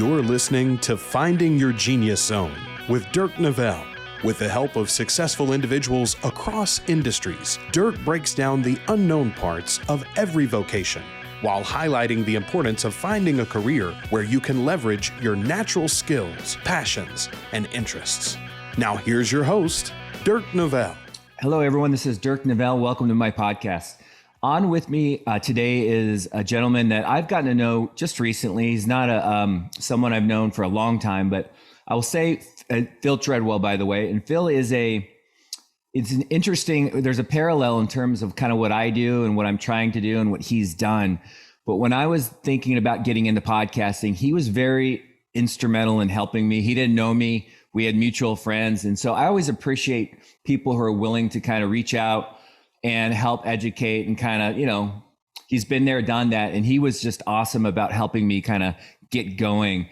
You're listening to Finding Your Genius Zone with Dirk Nevelle. With the help of successful individuals across industries, Dirk breaks down the unknown parts of every vocation while highlighting the importance of finding a career where you can leverage your natural skills, passions, and interests. Now here's your host, Dirk Nevelle. Hello, everyone. This is Dirk Nevelle. Welcome to my podcast. On with me today is a gentleman that I've gotten to know just recently. He's not someone I've known for a long time, but I will say Phil Treadwell, by the way. And Phil is it's an interesting, there's a parallel in terms of kind of what I do and what I'm trying to do and what he's done. But when I was thinking about getting into podcasting, he was very instrumental in helping me. He didn't know me. We had mutual friends. And so I always appreciate people who are willing to kind of reach out and help educate and kind of, he's been there, done that. And he was just awesome about helping me kind of get going.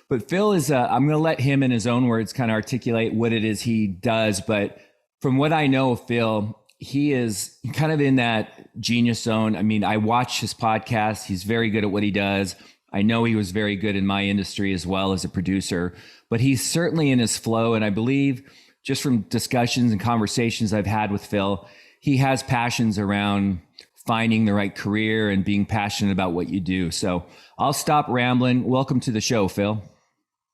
But Phil is, I'm going to let him in his own words kind of articulate what it is he does. But from what I know of Phil, he is kind of in that genius zone. I mean, I watch his podcast. He's very good at what he does. I know he was very good in my industry as well as a producer, but he's certainly in his flow. And I believe just from discussions and conversations I've had with Phil, he has passions around finding the right career and being passionate about what you do. So I'll stop rambling. Welcome to the show, Phil.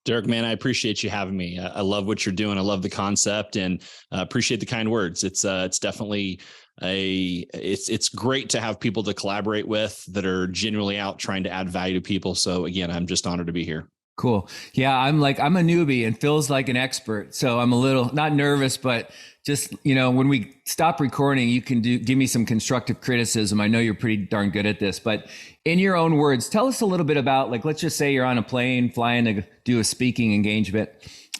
Dirk, man, I appreciate you having me. I love what you're doing. I love the concept and appreciate the kind words. It's definitely it's great to have people to collaborate with that are genuinely out trying to add value to people. So again, I'm just honored to be here. Cool. Yeah, I'm a newbie and Phil's like an expert. So I'm a little not nervous, but just, when we stop recording, you can give me some constructive criticism. I know you're pretty darn good at this, but in your own words, tell us a little bit about, let's just say you're on a plane flying to do a speaking engagement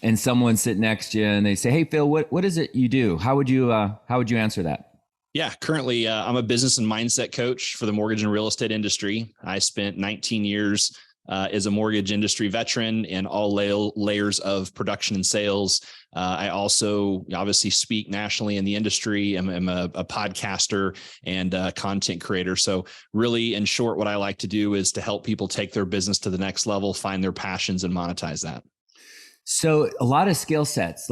and someone's sitting next to you and they say, "Hey, Phil, what is it you do?" How would you answer that? Yeah, currently I'm a business and mindset coach for the mortgage and real estate industry. I spent 19 years as a mortgage industry veteran in all layers of production and sales. I also obviously speak nationally in the industry. I'm a podcaster and a content creator. So really, in short, what I like to do is to help people take their business to the next level, find their passions and monetize that. So a lot of skill sets,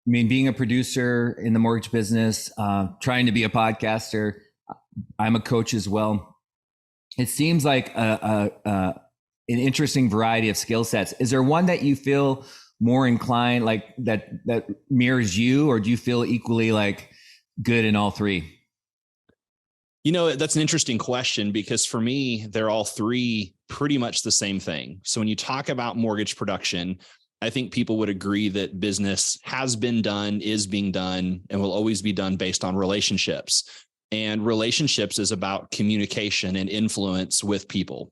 being a producer in the mortgage business, trying to be a podcaster. I'm a coach as well. It seems like an interesting variety of skill sets. Is there one that you feel more inclined, that mirrors you, or do you feel equally good in all three? That's an interesting question because for me, they're all three pretty much the same thing. So when you talk about mortgage production, I think people would agree that business has been done, is being done, and will always be done based on relationships. And relationships is about communication and influence with people.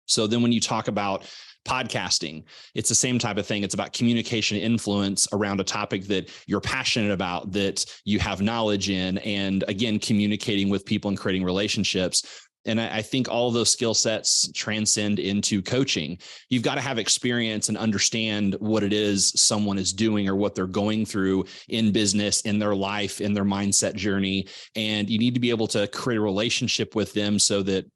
So then when you talk about podcasting, it's the same type of thing. It's about communication influence around a topic that you're passionate about, that you have knowledge in, and again, communicating with people and creating relationships. And I think all of those skill sets transcend into coaching. You've got to have experience and understand what it is someone is doing or what they're going through in business, in their life, in their mindset journey. And you need to be able to create a relationship with them so that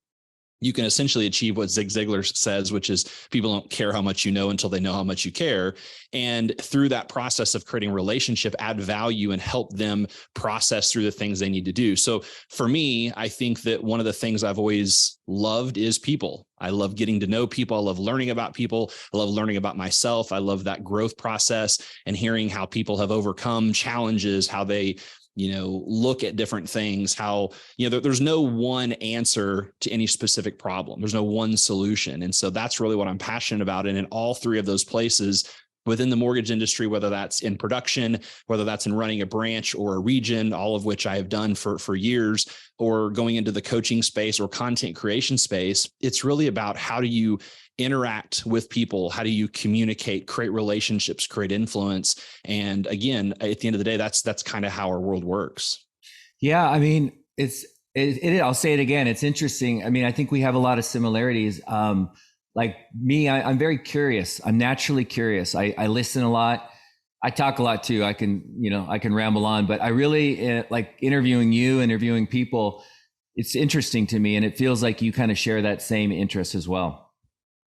you can essentially achieve what Zig Ziglar says, which is people don't care how much you know until they know how much you care. And through that process of creating a relationship, add value and help them process through the things they need to do. So for me, I think that one of the things I've always loved is people. I love getting to know people. I love learning about people. I love learning about myself. I love that growth process and hearing how people have overcome challenges, how they look at different things, how, there's no one answer to any specific problem. There's no one solution. And so that's really what I'm passionate about. And in all three of those places within the mortgage industry, whether that's in production, whether that's in running a branch or a region, all of which I have done for years, or going into the coaching space or content creation space, it's really about how do you interact with people? How do you communicate, create relationships, create influence? And again, at the end of the day, that's kind of how our world works. Yeah. I mean, I'll say it again. It's interesting. I mean, I think we have a lot of similarities. Like me, I'm very curious. I'm naturally curious. I listen a lot. I talk a lot too. I can ramble on, but I really like interviewing people. It's interesting to me. And it feels like you kind of share that same interest as well.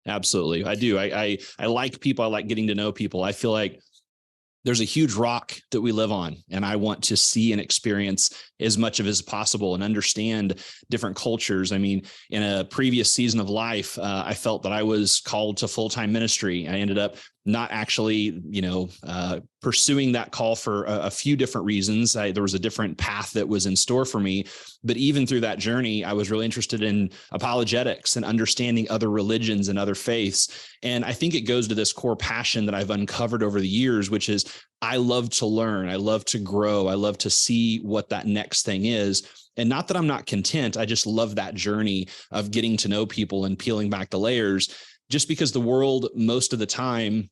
Absolutely. I do. I like people. I like getting to know people. I feel like there's a huge rock that we live on, and I want to see and experience as much of it as possible and understand different cultures. I mean, in a previous season of life, I felt that I was called to full-time ministry. I ended up not actually, pursuing that call for a few different reasons. There was a different path that was in store for me. But even through that journey, I was really interested in apologetics and understanding other religions and other faiths. And I think it goes to this core passion that I've uncovered over the years, which is I love to learn. I love to grow. I love to see what that next thing is. And not that I'm not content. I just love that journey of getting to know people and peeling back the layers, just because the world most of the time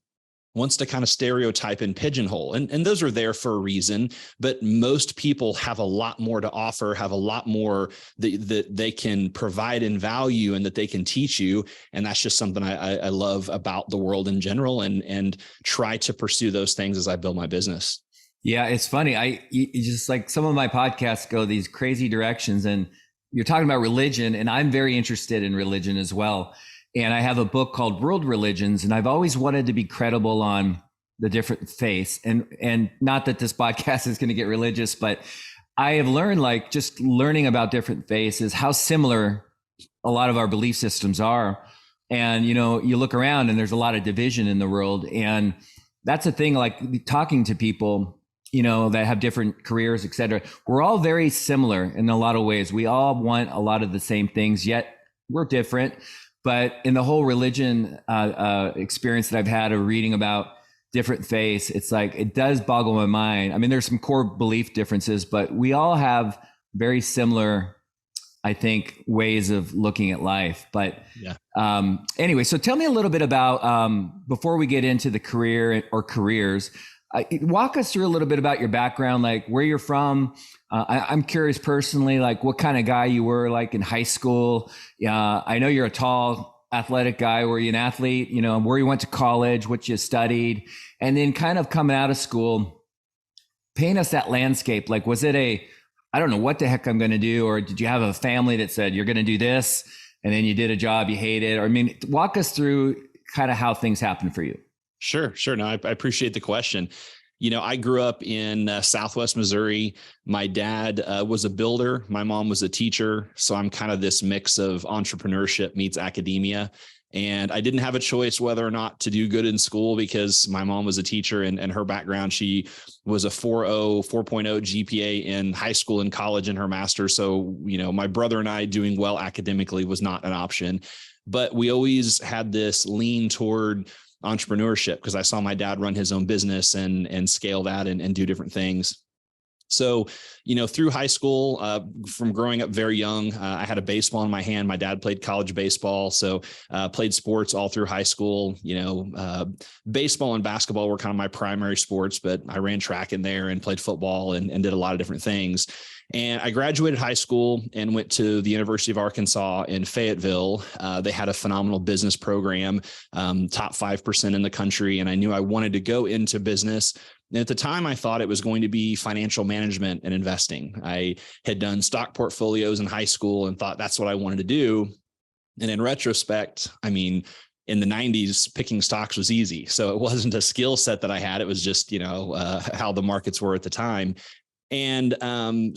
wants to kind of stereotype and pigeonhole. And those are there for a reason, but most people have a lot more to offer, have a lot more that they can provide in value and that they can teach you. And that's just something I love about the world in general, and try to pursue those things as I build my business. Yeah, it's funny. You just like some of my podcasts go these crazy directions, and you're talking about religion, and I'm very interested in religion as well. And I have a book called World Religions, and I've always wanted to be credible on the different faiths. And not that this podcast is going to get religious, but I have learned, like, just learning about different faiths is how similar a lot of our belief systems are. And, you look around and there's a lot of division in the world. And that's a thing, like talking to people, that have different careers, et cetera. We're all very similar in a lot of ways. We all want a lot of the same things, yet we're different. But in the whole religion experience that I've had of reading about different faiths, it's like, it does boggle my mind. I mean, there's some core belief differences, but we all have very similar, I think, ways of looking at life. But anyway, so tell me a little bit about, before we get into the career or careers, walk us through a little bit about your background, like where you're from. I'm curious personally, like what kind of guy you were like in high school. I know you're a tall, athletic guy. Were you an athlete? Where you went to college, what you studied, and then kind of coming out of school, paint us that landscape. Like, was it I don't know what the heck I'm going to do, or did you have a family that said you're going to do this, and then you did a job you hated? Or I mean, walk us through kind of how things happened for you. Sure. No, I appreciate the question. I grew up in Southwest Missouri. My dad was a builder. My mom was a teacher. So I'm kind of this mix of entrepreneurship meets academia. And I didn't have a choice whether or not to do good in school, because my mom was a teacher, and her background, she was a 4.0 GPA in high school and college and her master's. So, my brother and I doing well academically was not an option. But we always had this lean toward entrepreneurship, because I saw my dad run his own business and scale that and do different things. So, through high school, from growing up very young, I had a baseball in my hand. My dad played college baseball. So played sports all through high school. Baseball and basketball were kind of my primary sports, but I ran track in there and played football and did a lot of different things. And I graduated high school and went to the University of Arkansas in Fayetteville. They had a phenomenal business program, top 5% in the country. And I knew I wanted to go into business. And at the time, I thought it was going to be financial management and investing. I had done stock portfolios in high school and thought that's what I wanted to do. And in retrospect, I mean, in the 90s, picking stocks was easy. So it wasn't a skill set that I had. It was just, how the markets were at the time. And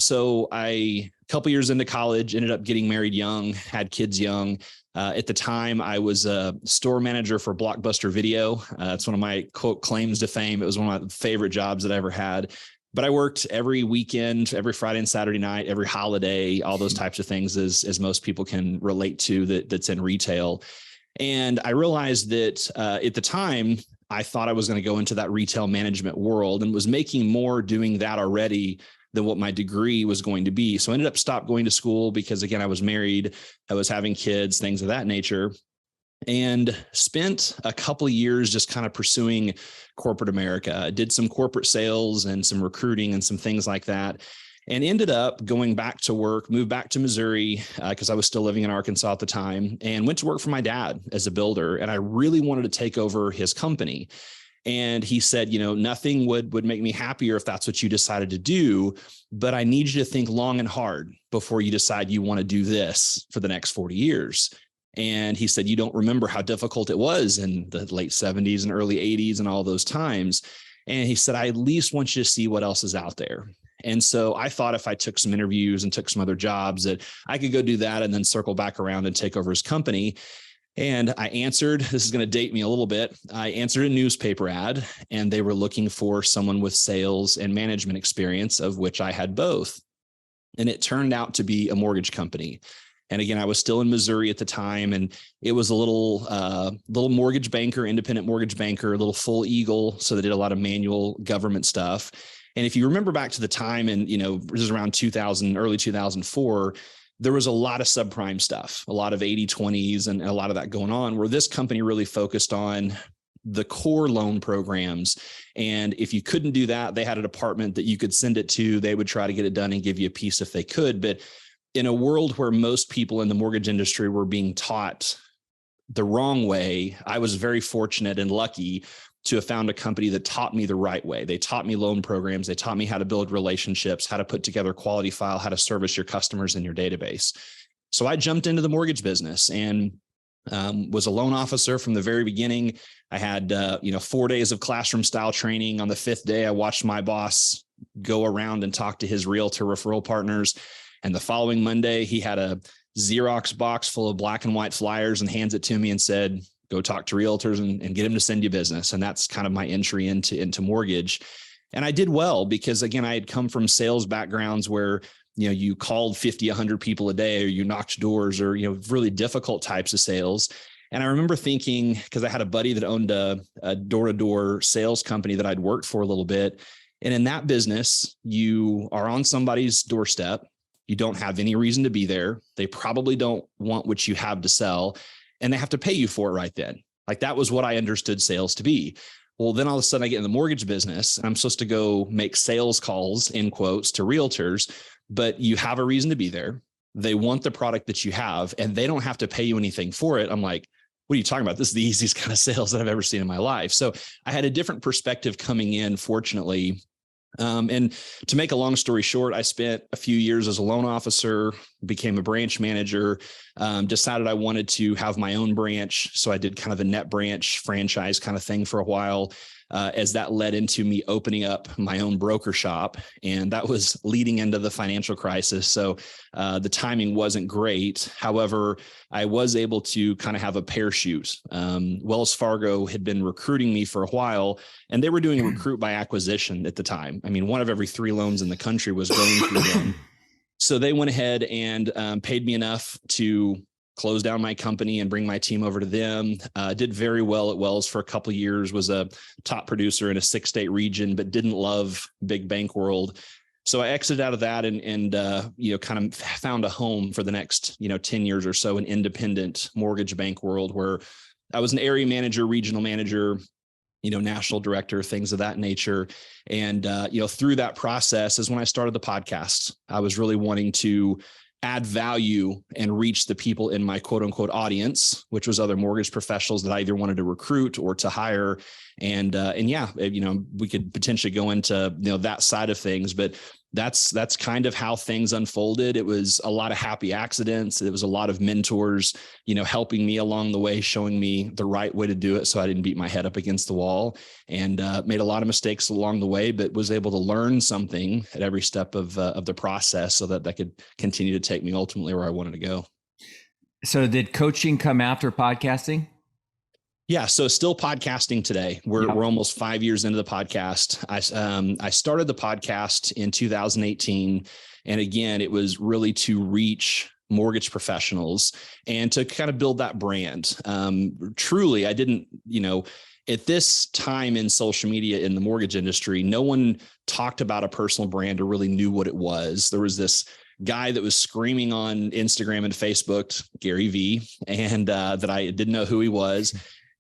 so a couple years into college, ended up getting married young, had kids young. At the time, I was a store manager for Blockbuster Video. It's one of my quote claims to fame. It was one of my favorite jobs that I ever had. But I worked every weekend, every Friday and Saturday night, every holiday, all those types of things, as most people can relate to that's in retail. And I realized that at the time, I thought I was going to go into that retail management world and was making more doing that already than what my degree was going to be. So I ended up stopped going to school because, again, I was married, I was having kids, things of that nature, and spent a couple of years just kind of pursuing corporate America. I did some corporate sales and some recruiting and some things like that, and ended up going back to work, moved back to Missouri because I was still living in Arkansas at the time, and went to work for my dad as a builder. And I really wanted to take over his company. And he said, nothing would make me happier if that's what you decided to do, but I need you to think long and hard before you decide you want to do this for the next 40 years. And he said, you don't remember how difficult it was in the late 70s and early 80s and all those times. And he said, I at least want you to see what else is out there. And so I thought if I took some interviews and took some other jobs that I could go do that and then circle back around and take over his company. And I answered, this is going to date me a little bit. I answered a newspaper ad, and they were looking for someone with sales and management experience, of which I had both. And it turned out to be a mortgage company. And again, I was still in Missouri at the time, and it was a little mortgage banker, independent mortgage banker, a little full eagle. So they did a lot of manual government stuff. And if you remember back to the time, and this is around 2000, early 2004, there was a lot of subprime stuff, a lot of 80/20s and a lot of that going on, where this company really focused on the core loan programs. And if you couldn't do that, they had a department that you could send it to. They would try to get it done and give you a piece if they could. But in a world where most people in the mortgage industry were being taught the wrong way, I was very fortunate and lucky to have found a company that taught me the right way. They taught me loan programs. They taught me how to build relationships, how to put together a quality file, how to service your customers in your database. So I jumped into the mortgage business and was a loan officer from the very beginning. I had 4 days of classroom style training. On the 5th day, I watched my boss go around and talk to his realtor referral partners. And the following Monday, he had a Xerox box full of black and white flyers and hands it to me and said, go talk to realtors and get them to send you business. And that's kind of my entry into mortgage. And I did well because, again, I had come from sales backgrounds where, you called 50, 100 people a day, or you knocked doors, or, really difficult types of sales. And I remember thinking, because I had a buddy that owned a door-to-door sales company that I'd worked for a little bit. And in that business, you are on somebody's doorstep. You don't have any reason to be there. They probably don't want what you have to sell, and they have to pay you for it right then. Like, that was what I understood sales to be. Well, then all of a sudden I get in the mortgage business, and I'm supposed to go make sales calls, in quotes, to realtors, but you have a reason to be there. They want the product that you have, and they don't have to pay you anything for it. I'm like, what are you talking about? This is the easiest kind of sales that I've ever seen in my life. So I had a different perspective coming in, fortunately. And to make a long story short, I spent a few years as a loan officer, became a branch manager, decided I wanted to have my own branch. So I did kind of a net branch franchise kind of thing for a while, as that led into me opening up my own broker shop. And that was leading into the financial crisis. So the timing wasn't great. However, I was able to kind of have a parachute. Wells Fargo had been recruiting me for a while, and they were doing recruit by acquisition at the time. I mean, 1 of every 3 loans in the country was going through them. So they went ahead and paid me enough to close down my company and bring my team over to them. Did very well at Wells for a couple of years, was a top producer in a 6-state region, but didn't love big bank world. So I exited out of that and kind of found a home for the next, 10 years or so in independent mortgage bank world, where I was an area manager, regional manager, national director, things of that nature. And, through that process is when I started the podcast. I was really wanting to add value and reach the people in my quote unquote audience, which was other mortgage professionals that I either wanted to recruit or to hire. And we could potentially go into, that side of things, but that's kind of how things unfolded. It was a lot of happy accidents. It was a lot of mentors, helping me along the way, showing me the right way to do it, so I didn't beat my head up against the wall, and made a lot of mistakes along the way, but was able to learn something at every step of the process, so that could continue to take me ultimately where I wanted to go. So did coaching come after podcasting? Yeah. So still podcasting today. We're almost 5 years into the podcast. I started the podcast in 2018. And again, it was really to reach mortgage professionals and to kind of build that brand. Truly, I didn't, at this time in social media in the mortgage industry, no one talked about a personal brand or really knew what it was. There was this guy that was screaming on Instagram and Facebook, Gary V, and that I didn't know who he was.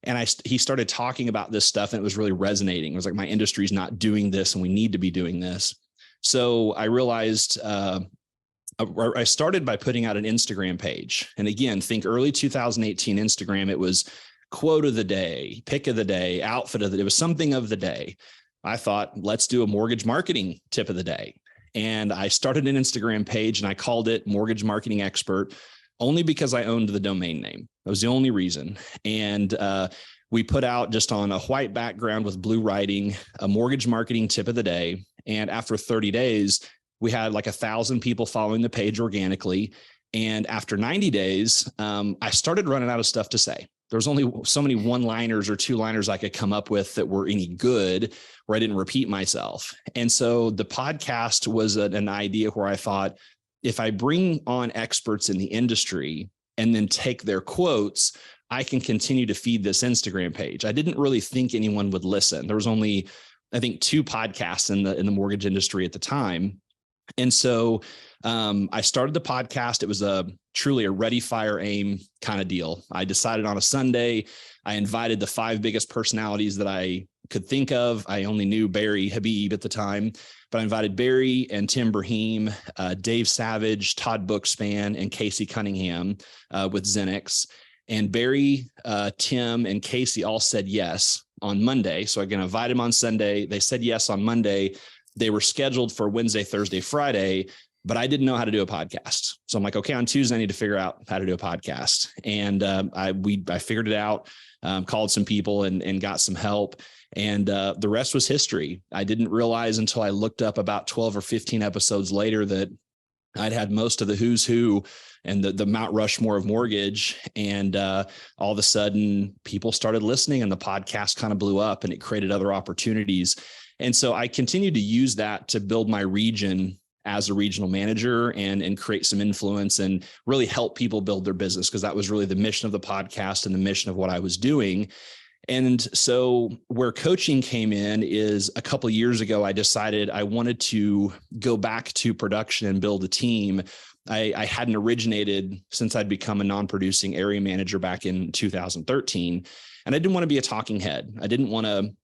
And he started talking about this stuff, and it was really resonating. It was like, my industry's not doing this, and we need to be doing this. So I realized I started by putting out an Instagram page. And again, think early 2018 Instagram. It was quote of the day, pick of the day, outfit of the day. It was something of the day. I thought, let's do a mortgage marketing tip of the day. And I started an Instagram page, and I called it Mortgage Marketing Expert. only because I owned the domain name. That was the only reason. And we put out, just on a white background with blue writing, a mortgage marketing tip of the day. And after 30 days, we had like 1,000 people following the page organically. And after 90 days, I started running out of stuff to say. There was only so many one-liners or two-liners I could come up with that were any good, where I didn't repeat myself. And so the podcast was an idea where I thought, if I bring on experts in the industry and then take their quotes, I can continue to feed this Instagram page. I didn't really think anyone would listen. There was only, I think, 2 podcasts in the mortgage industry at the time. And so I started the podcast. It was truly a ready, fire, aim kind of deal. I decided on a Sunday. I invited the 5 biggest personalities that I could think of. I only knew Barry Habib at the time, but I invited Barry and Tim Brahim, Dave Savage, Todd Bookspan, and Casey Cunningham with Zenix. And Barry, Tim, and Casey all said yes on Monday. So I can invite them on Sunday. They said yes on Monday. They were scheduled for Wednesday, Thursday, Friday, but I didn't know how to do a podcast. So I'm like, okay, on Tuesday, I need to figure out how to do a podcast. And I figured it out, called some people and got some help. And the rest was history. I didn't realize until I looked up about 12 or 15 episodes later that I'd had most of the who's who and the Mount Rushmore of mortgage. And all of a sudden, people started listening and the podcast kind of blew up and it created other opportunities. And so I continued to use that to build my region as a regional manager and create some influence and really help people build their business, because that was really the mission of the podcast and the mission of what I was doing. And so where coaching came in is, a couple of years ago, I decided I wanted to go back to production and build a team. I hadn't originated since I'd become a non-producing area manager back in 2013. And I didn't want to be a talking head. I didn't want to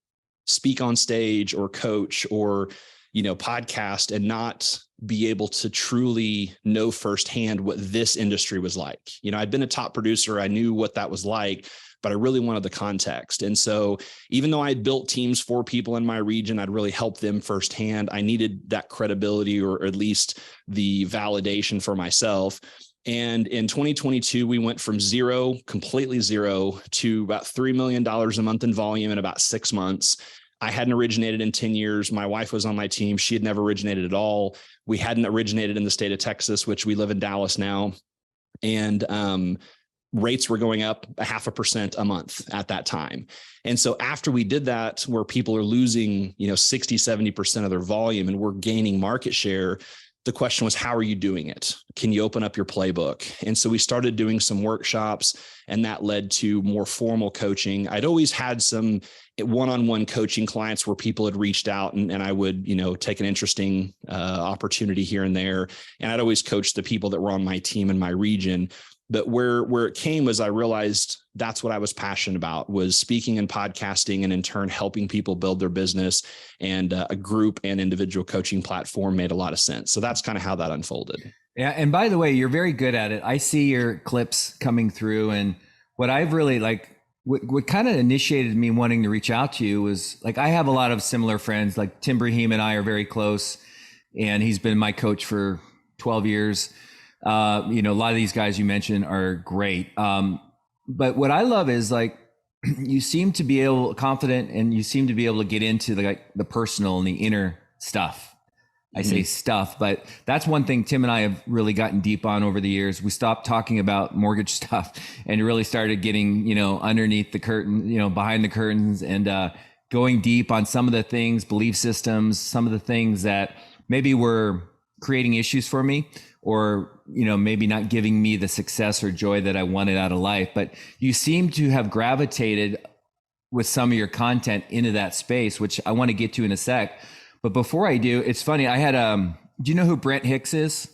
speak on stage or coach or, podcast and not be able to truly know firsthand what this industry was like. I'd been a top producer. I knew what that was like, but I really wanted the context. And so even though I had built teams for people in my region, I'd really helped them firsthand. I needed that credibility, or at least the validation for myself. And in 2022, we went from completely zero, to about $3 million a month in volume in about 6 months. I hadn't originated in 10 years. My wife was on my team. She had never originated at all. We hadn't originated in the state of Texas, which we live in Dallas now. And rates were going up 0.5% a month at that time. And so after we did that, where people are losing, 60, 70% of their volume and we're gaining market share, the question was, how are you doing it? Can you open up your playbook? And so we started doing some workshops, and that led to more formal coaching. I'd always had some one-on-one coaching clients where people had reached out and I would, take an interesting opportunity here and there. And I'd always coach the people that were on my team in my region. But where it came was, I realized that's what I was passionate about, was speaking and podcasting, and in turn helping people build their business. And a group and individual coaching platform made a lot of sense. So that's kind of how that unfolded. Yeah. And by the way, you're very good at it. I see your clips coming through, and what I've really what kind of initiated me wanting to reach out to you was, I have a lot of similar friends. Like Tim Brahim and I are very close, and he's been my coach for 12 years. A lot of these guys you mentioned are great. But what I love is you seem to be confident, and you seem to be able to get into the personal and the inner stuff. I say stuff, but that's one thing Tim and I have really gotten deep on over the years. We stopped talking about mortgage stuff and really started getting, underneath the curtain, behind the curtains, and going deep on some of the things, belief systems, some of the things that maybe were creating issues for me, or, maybe not giving me the success or joy that I wanted out of life. But you seem to have gravitated with some of your content into that space, which I want to get to in a sec. But before I do, it's funny. I had, do you know who Brent Hicks is?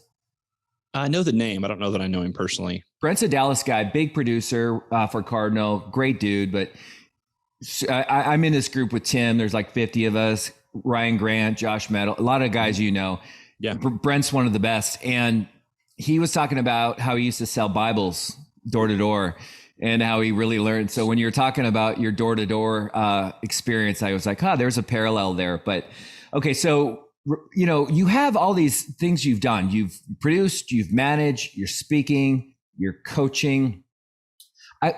I know the name. I don't know that I know him personally. Brent's a Dallas guy, big producer for Cardinal, great dude. But I'm in this group with Tim. There's 50 of us, Ryan Grant, Josh Meadow, a lot of guys, Yeah. Brent's one of the best. And he was talking about how he used to sell Bibles door to door and how he really learned. So when you're talking about your door to door experience, I was like, there's a parallel there. But okay, so, you have all these things you've done. You've produced, you've managed, you're speaking, your coaching.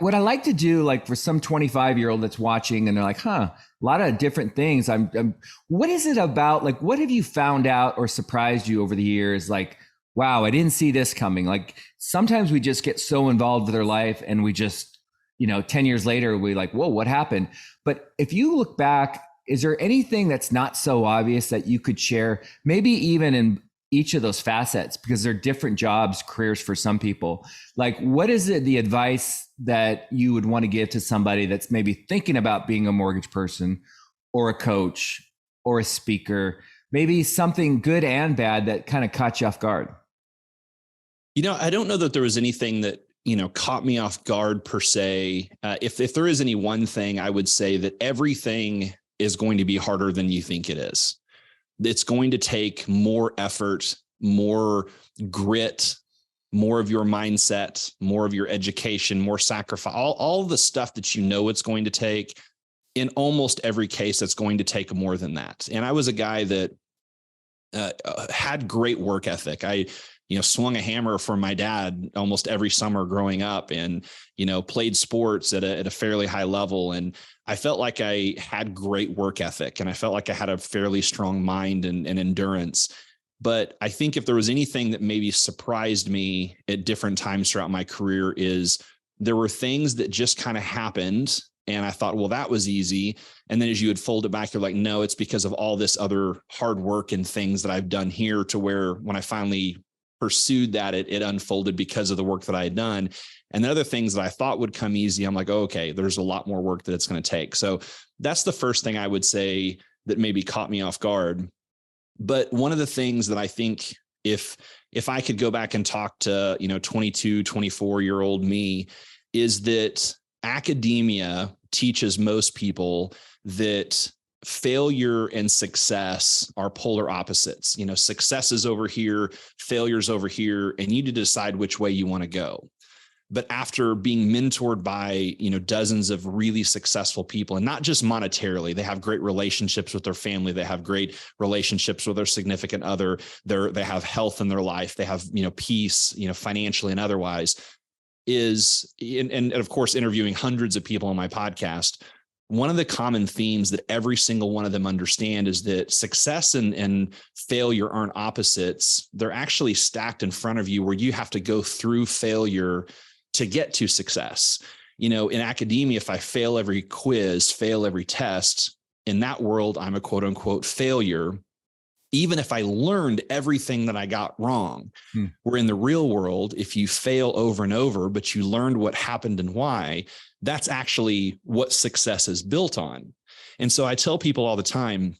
What I like to do, like for some 25-year-old that's watching and they're like, a lot of different things. What is it about? Like, what have you found out or surprised you over the years? Like, wow, I didn't see this coming. Like sometimes we just get so involved with our life and we just, 10 years later, we like, whoa, what happened? But if you look back, is there anything that's not so obvious that you could share, maybe even in each of those facets, because they're different jobs, careers for some people? Like, what is it, the advice that you would want to give to somebody that's maybe thinking about being a mortgage person or a coach or a speaker, maybe something good and bad that kind of caught you off guard? I don't know that there was anything that, caught me off guard per se. If there is any one thing, I would say that everything is going to be harder than you think it is. It's going to take more effort, more grit, more of your mindset, more of your education, more sacrifice, all the stuff that it's going to take. In almost every case, it's going to take more than that. And I was a guy that had great work ethic. I swung a hammer for my dad almost every summer growing up, and, played sports at a fairly high level. And I felt like I had great work ethic, and I felt like I had a fairly strong mind and endurance. But I think if there was anything that maybe surprised me at different times throughout my career, is there were things that just kind of happened. And I thought, well, that was easy. And then as you would fold it back, you're like, no, it's because of all this other hard work and things that I've done here, to where when I finally pursued that, it unfolded because of the work that I had done. And the other things that I thought would come easy, I'm like, oh, okay, there's a lot more work that it's going to take. So that's the first thing I would say that maybe caught me off guard. But one of the things that I think, if I could go back and talk to, 22, 24-year-old me, is that academia teaches most people that failure and success are polar opposites. Success is over here, failure's over here, and you need to decide which way you want to go. But after being mentored by, dozens of really successful people, and not just monetarily, they have great relationships with their family, they have great relationships with their significant other, they have health in their life, they have, peace, financially and otherwise, and of course, interviewing hundreds of people on my podcast, one of the common themes that every single one of them understand is that success and failure aren't opposites. They're actually stacked in front of you, where you have to go through failure to get to success. In academia, if I fail every quiz, fail every test, in that world, I'm a quote unquote failure, even if I learned everything that I got wrong. Where in the real world, if you fail over and over, but you learned what happened and why, that's actually what success is built on. And so I tell people all the time,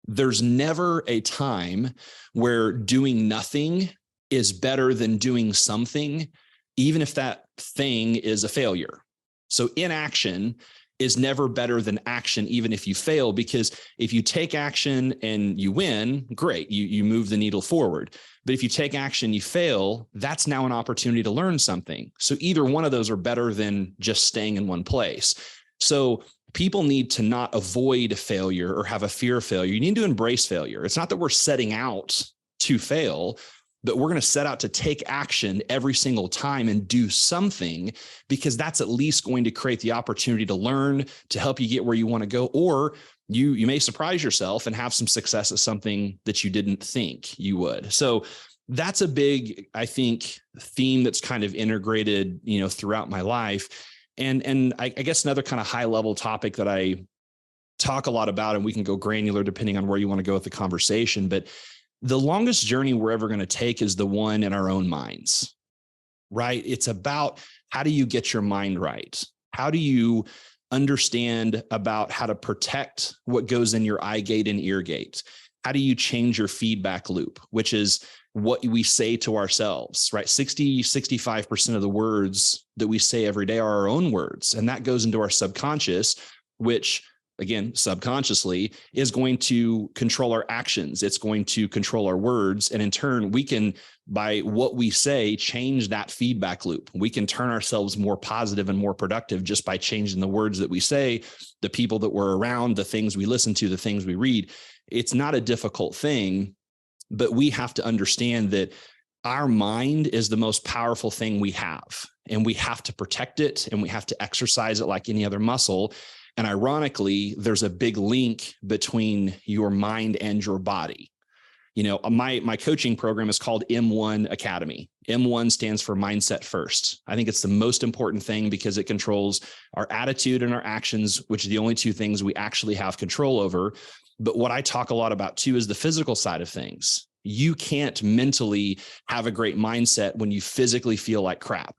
there's never a time where doing nothing is better than doing something, even if that thing is a failure. So inaction is never better than action, even if you fail, because if you take action and you win, great, you move the needle forward. But if you take action, you fail, that's now an opportunity to learn something. So either one of those are better than just staying in one place. So people need to not avoid failure or have a fear of failure. You need to embrace failure. It's not that we're setting out to fail, but we're going to set out to take action every single time and do something, because that's at least going to create the opportunity to learn, to help you get where you want to go. Or you may surprise yourself and have some success at something that you didn't think you would. So that's a big, I think, theme that's kind of integrated, throughout my life. And I guess another kind of high level topic that I talk a lot about, and we can go granular depending on where you want to go with the conversation, but the longest journey we're ever going to take is the one in our own minds, right? It's about, how do you get your mind right? How do you understand about how to protect what goes in your eye gate and ear gate? How do you change your feedback loop, which is what we say to ourselves, right? 65% of the words that we say every day are our own words. And that goes into our subconscious, which, again, subconsciously is going to control our actions. It's going to control our words. And in turn, we can, by what we say, change that feedback loop. We can turn ourselves more positive and more productive just by changing the words that we say, the people that we're around, the things we listen to, the things we read. It's not a difficult thing, but we have to understand that our mind is the most powerful thing we have, and we have to protect it, and we have to exercise it like any other muscle. And ironically, there's a big link between your mind and your body. You know, my coaching program is called M1 Academy. M1 stands for mindset first. I think it's the most important thing because it controls our attitude and our actions, which are the only two things we actually have control over. But what I talk a lot about too is the physical side of things. You can't mentally have a great mindset when you physically feel like crap.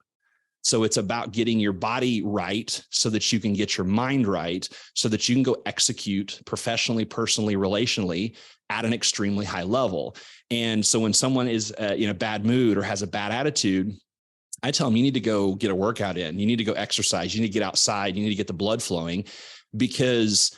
So it's about getting your body right so that you can get your mind right, so that you can go execute professionally, personally, relationally at an extremely high level. And so when someone is in a bad mood or has a bad attitude, I tell them, you need to go get a workout in. You need to go exercise. You need to get outside. You need to get the blood flowing, because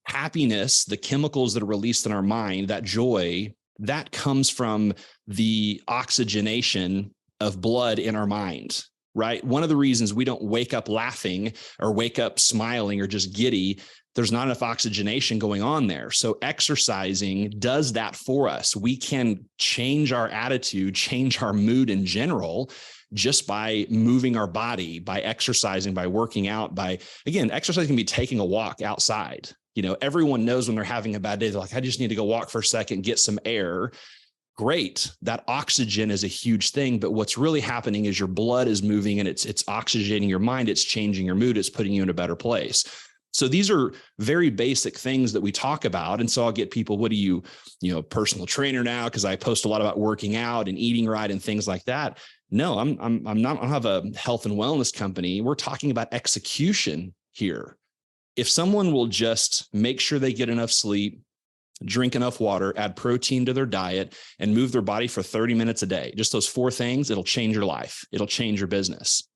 happiness, the chemicals that are released in our mind, that joy, that comes from the oxygenation of blood in our mind, right? One of the reasons we don't wake up laughing or wake up smiling or just giddy, there's not enough oxygenation going on there. So exercising does that for us. We can change our attitude, change our mood in general, just by moving our body, by exercising, by working out, by, again, exercise can be taking a walk outside. You know, everyone knows when they're having a bad day, they're like, I just need to go walk for a second, get some air. Great. That oxygen is a huge thing. But what's really happening is your blood is moving, and it's oxygenating your mind. It's changing your mood. It's putting you in a better place. So these are very basic things that we talk about. And so I'll get people, what do you personal trainer now? Because I post a lot about working out and eating right and things like that. No, I'm not, I don't have a health and wellness company. We're talking about execution here. If someone will just make sure they get enough sleep, drink enough water, add protein to their diet, and move their body for 30 minutes a day, just those 4 things, it'll change your life. It'll change your business,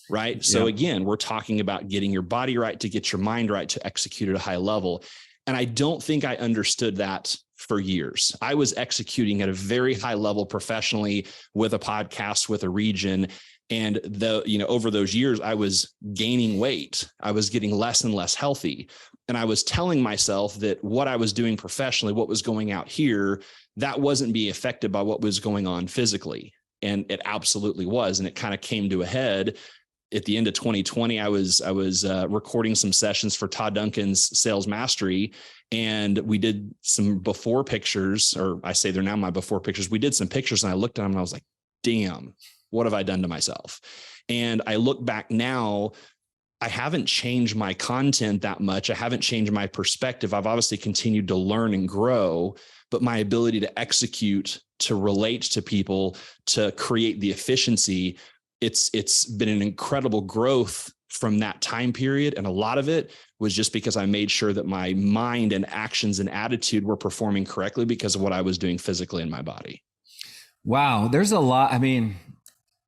right? Yeah. So again, we're talking about getting your body right to get your mind right to execute at a high level. And I don't think I understood that for years. I was executing at a very high level professionally with a podcast, with a region. And over those years, I was gaining weight. I was getting less and less healthy. And I was telling myself that what I was doing professionally, what was going out here, that wasn't being affected by what was going on physically. And it absolutely was. And it kind of came to a head at the end of 2020. I was recording some sessions for Todd Duncan's Sales Mastery. And we did some before pictures, or I say they're now my before pictures. We did some pictures and I looked at them and I was like, damn, what have I done to myself? And I look back now, I haven't changed my content that much. I haven't changed my perspective. I've obviously continued to learn and grow, but my ability to execute, to relate to people, to create the efficiency, it's been an incredible growth from that time period. And a lot of it was just because I made sure that my mind and actions and attitude were performing correctly because of what I was doing physically in my body. Wow. There's a lot. I mean,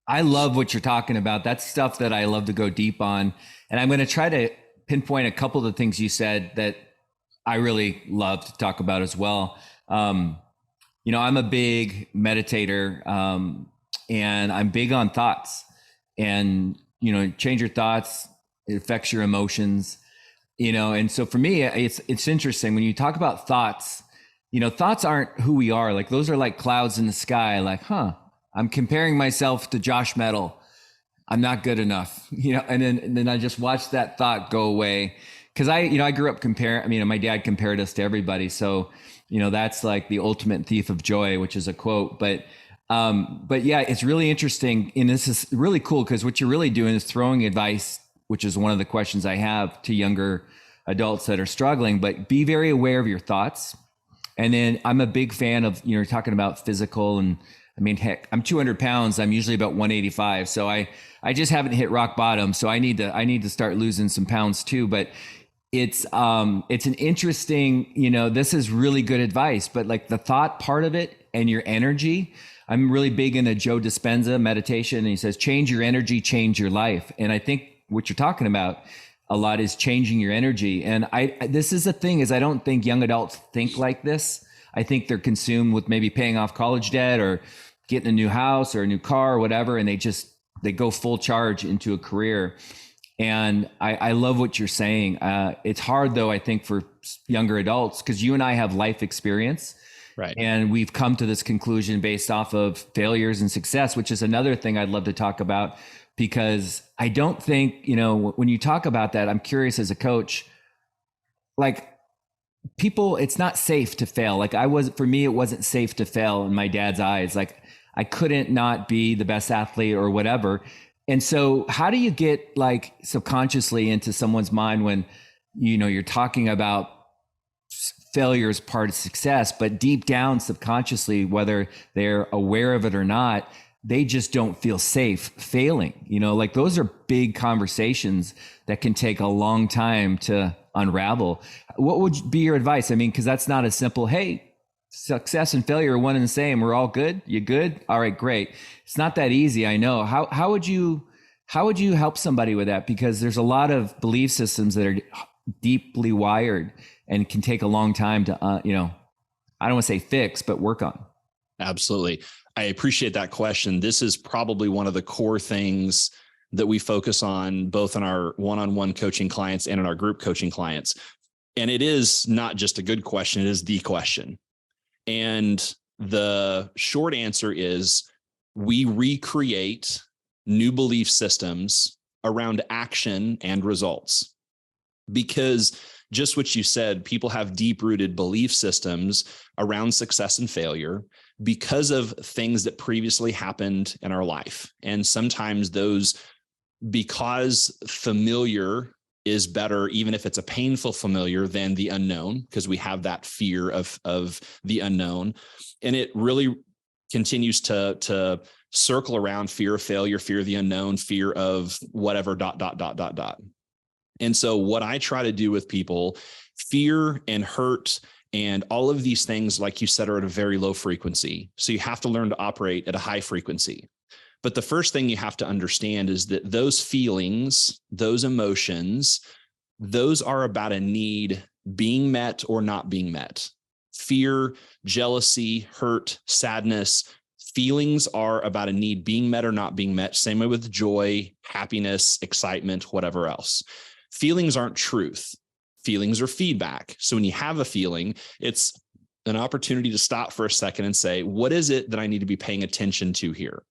I love what you're talking about. That's stuff that I love to go deep on. And I'm going to try to pinpoint a couple of the things you said that I really love to talk about as well. I'm a big meditator, and I'm big on thoughts. And, change your thoughts, it affects your emotions, and so for me, it's interesting when you talk about thoughts, thoughts aren't who we are. Like those are like clouds in the sky, like, I'm comparing myself to Josh Metal. I'm not good enough, and then I just watched that thought go away. Cause I grew up comparing, my dad compared us to everybody. So, that's like the ultimate thief of joy, which is a quote, but yeah, it's really interesting. And this is really cool because what you're really doing is throwing advice, which is one of the questions I have to younger adults that are struggling, but be very aware of your thoughts. And then I'm a big fan of, you're talking about physical, and heck, I'm 200 pounds. I'm usually about 185. So I just haven't hit rock bottom. So I need to start losing some pounds too. But it's an interesting, this is really good advice, but like the thought part of it and your energy, I'm really big into Joe Dispenza meditation. And he says, change your energy, change your life. And I think what you're talking about a lot is changing your energy. And this is the thing is I don't think young adults think like this. I think they're consumed with maybe paying off college debt or getting a new house or a new car or whatever. And they go full charge into a career. And I love what you're saying. It's hard though, I think, for younger adults, because you and I have life experience. Right. And we've come to this conclusion based off of failures and success, which is another thing I'd love to talk about, because I don't think, when you talk about that, I'm curious as a coach, like people, it's not safe to fail. Like for me, it wasn't safe to fail in my dad's eyes. Like I couldn't not be the best athlete or whatever. And so how do you get like subconsciously into someone's mind when, you're talking about failure is part of success, but deep down subconsciously, whether they're aware of it or not, they just don't feel safe failing. Like those are big conversations that can take a long time to unravel. What would be your advice? I mean, because that's not a simple, hey, success and failure are one and the same. We're all good. You good? All right, great. It's not that easy. I know. How would you help somebody with that? Because there's a lot of belief systems that are deeply wired and can take a long time to, I don't want to say fix, but work on. Absolutely. I appreciate that question. This is probably one of the core things that we focus on both in our one-on-one coaching clients and in our group coaching clients. And it is not just a good question, it is the question. And the short answer is we recreate new belief systems around action and results. Because just what you said, people have deep-rooted belief systems around success and failure because of things that previously happened in our life. And sometimes those, because familiar is better, even if it's a painful familiar, than the unknown, because we have that fear of the unknown. And it really continues to circle around fear of failure, fear of the unknown, fear of whatever, ... And so what I try to do with people, fear and hurt and all of these things, like you said, are at a very low frequency. So you have to learn to operate at a high frequency. But the first thing you have to understand is that those feelings, those emotions, those are about a need being met or not being met. Fear, jealousy, hurt, sadness, feelings are about a need being met or not being met. Same way with joy, happiness, excitement, whatever else. Feelings aren't truth. Feelings are feedback. So when you have a feeling, it's an opportunity to stop for a second and say, what is it that I need to be paying attention to here?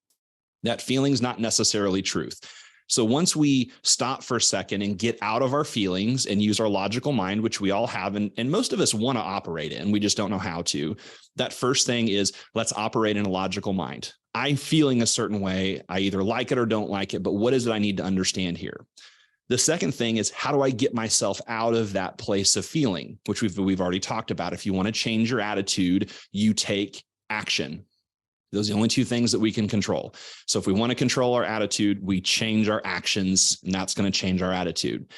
That feeling's not necessarily truth. So once we stop for a second and get out of our feelings and use our logical mind, which we all have, and most of us want to operate in, we just don't know how to. That first thing is, let's operate in a logical mind. I'm feeling a certain way. I either like it or don't like it, but what is it I need to understand here? The second thing is, how do I get myself out of that place of feeling, which we've already talked about. If you want to change your attitude, you take action. Those are the only two things that we can control. So if we want to control our attitude, we change our actions, and that's going to change our attitude.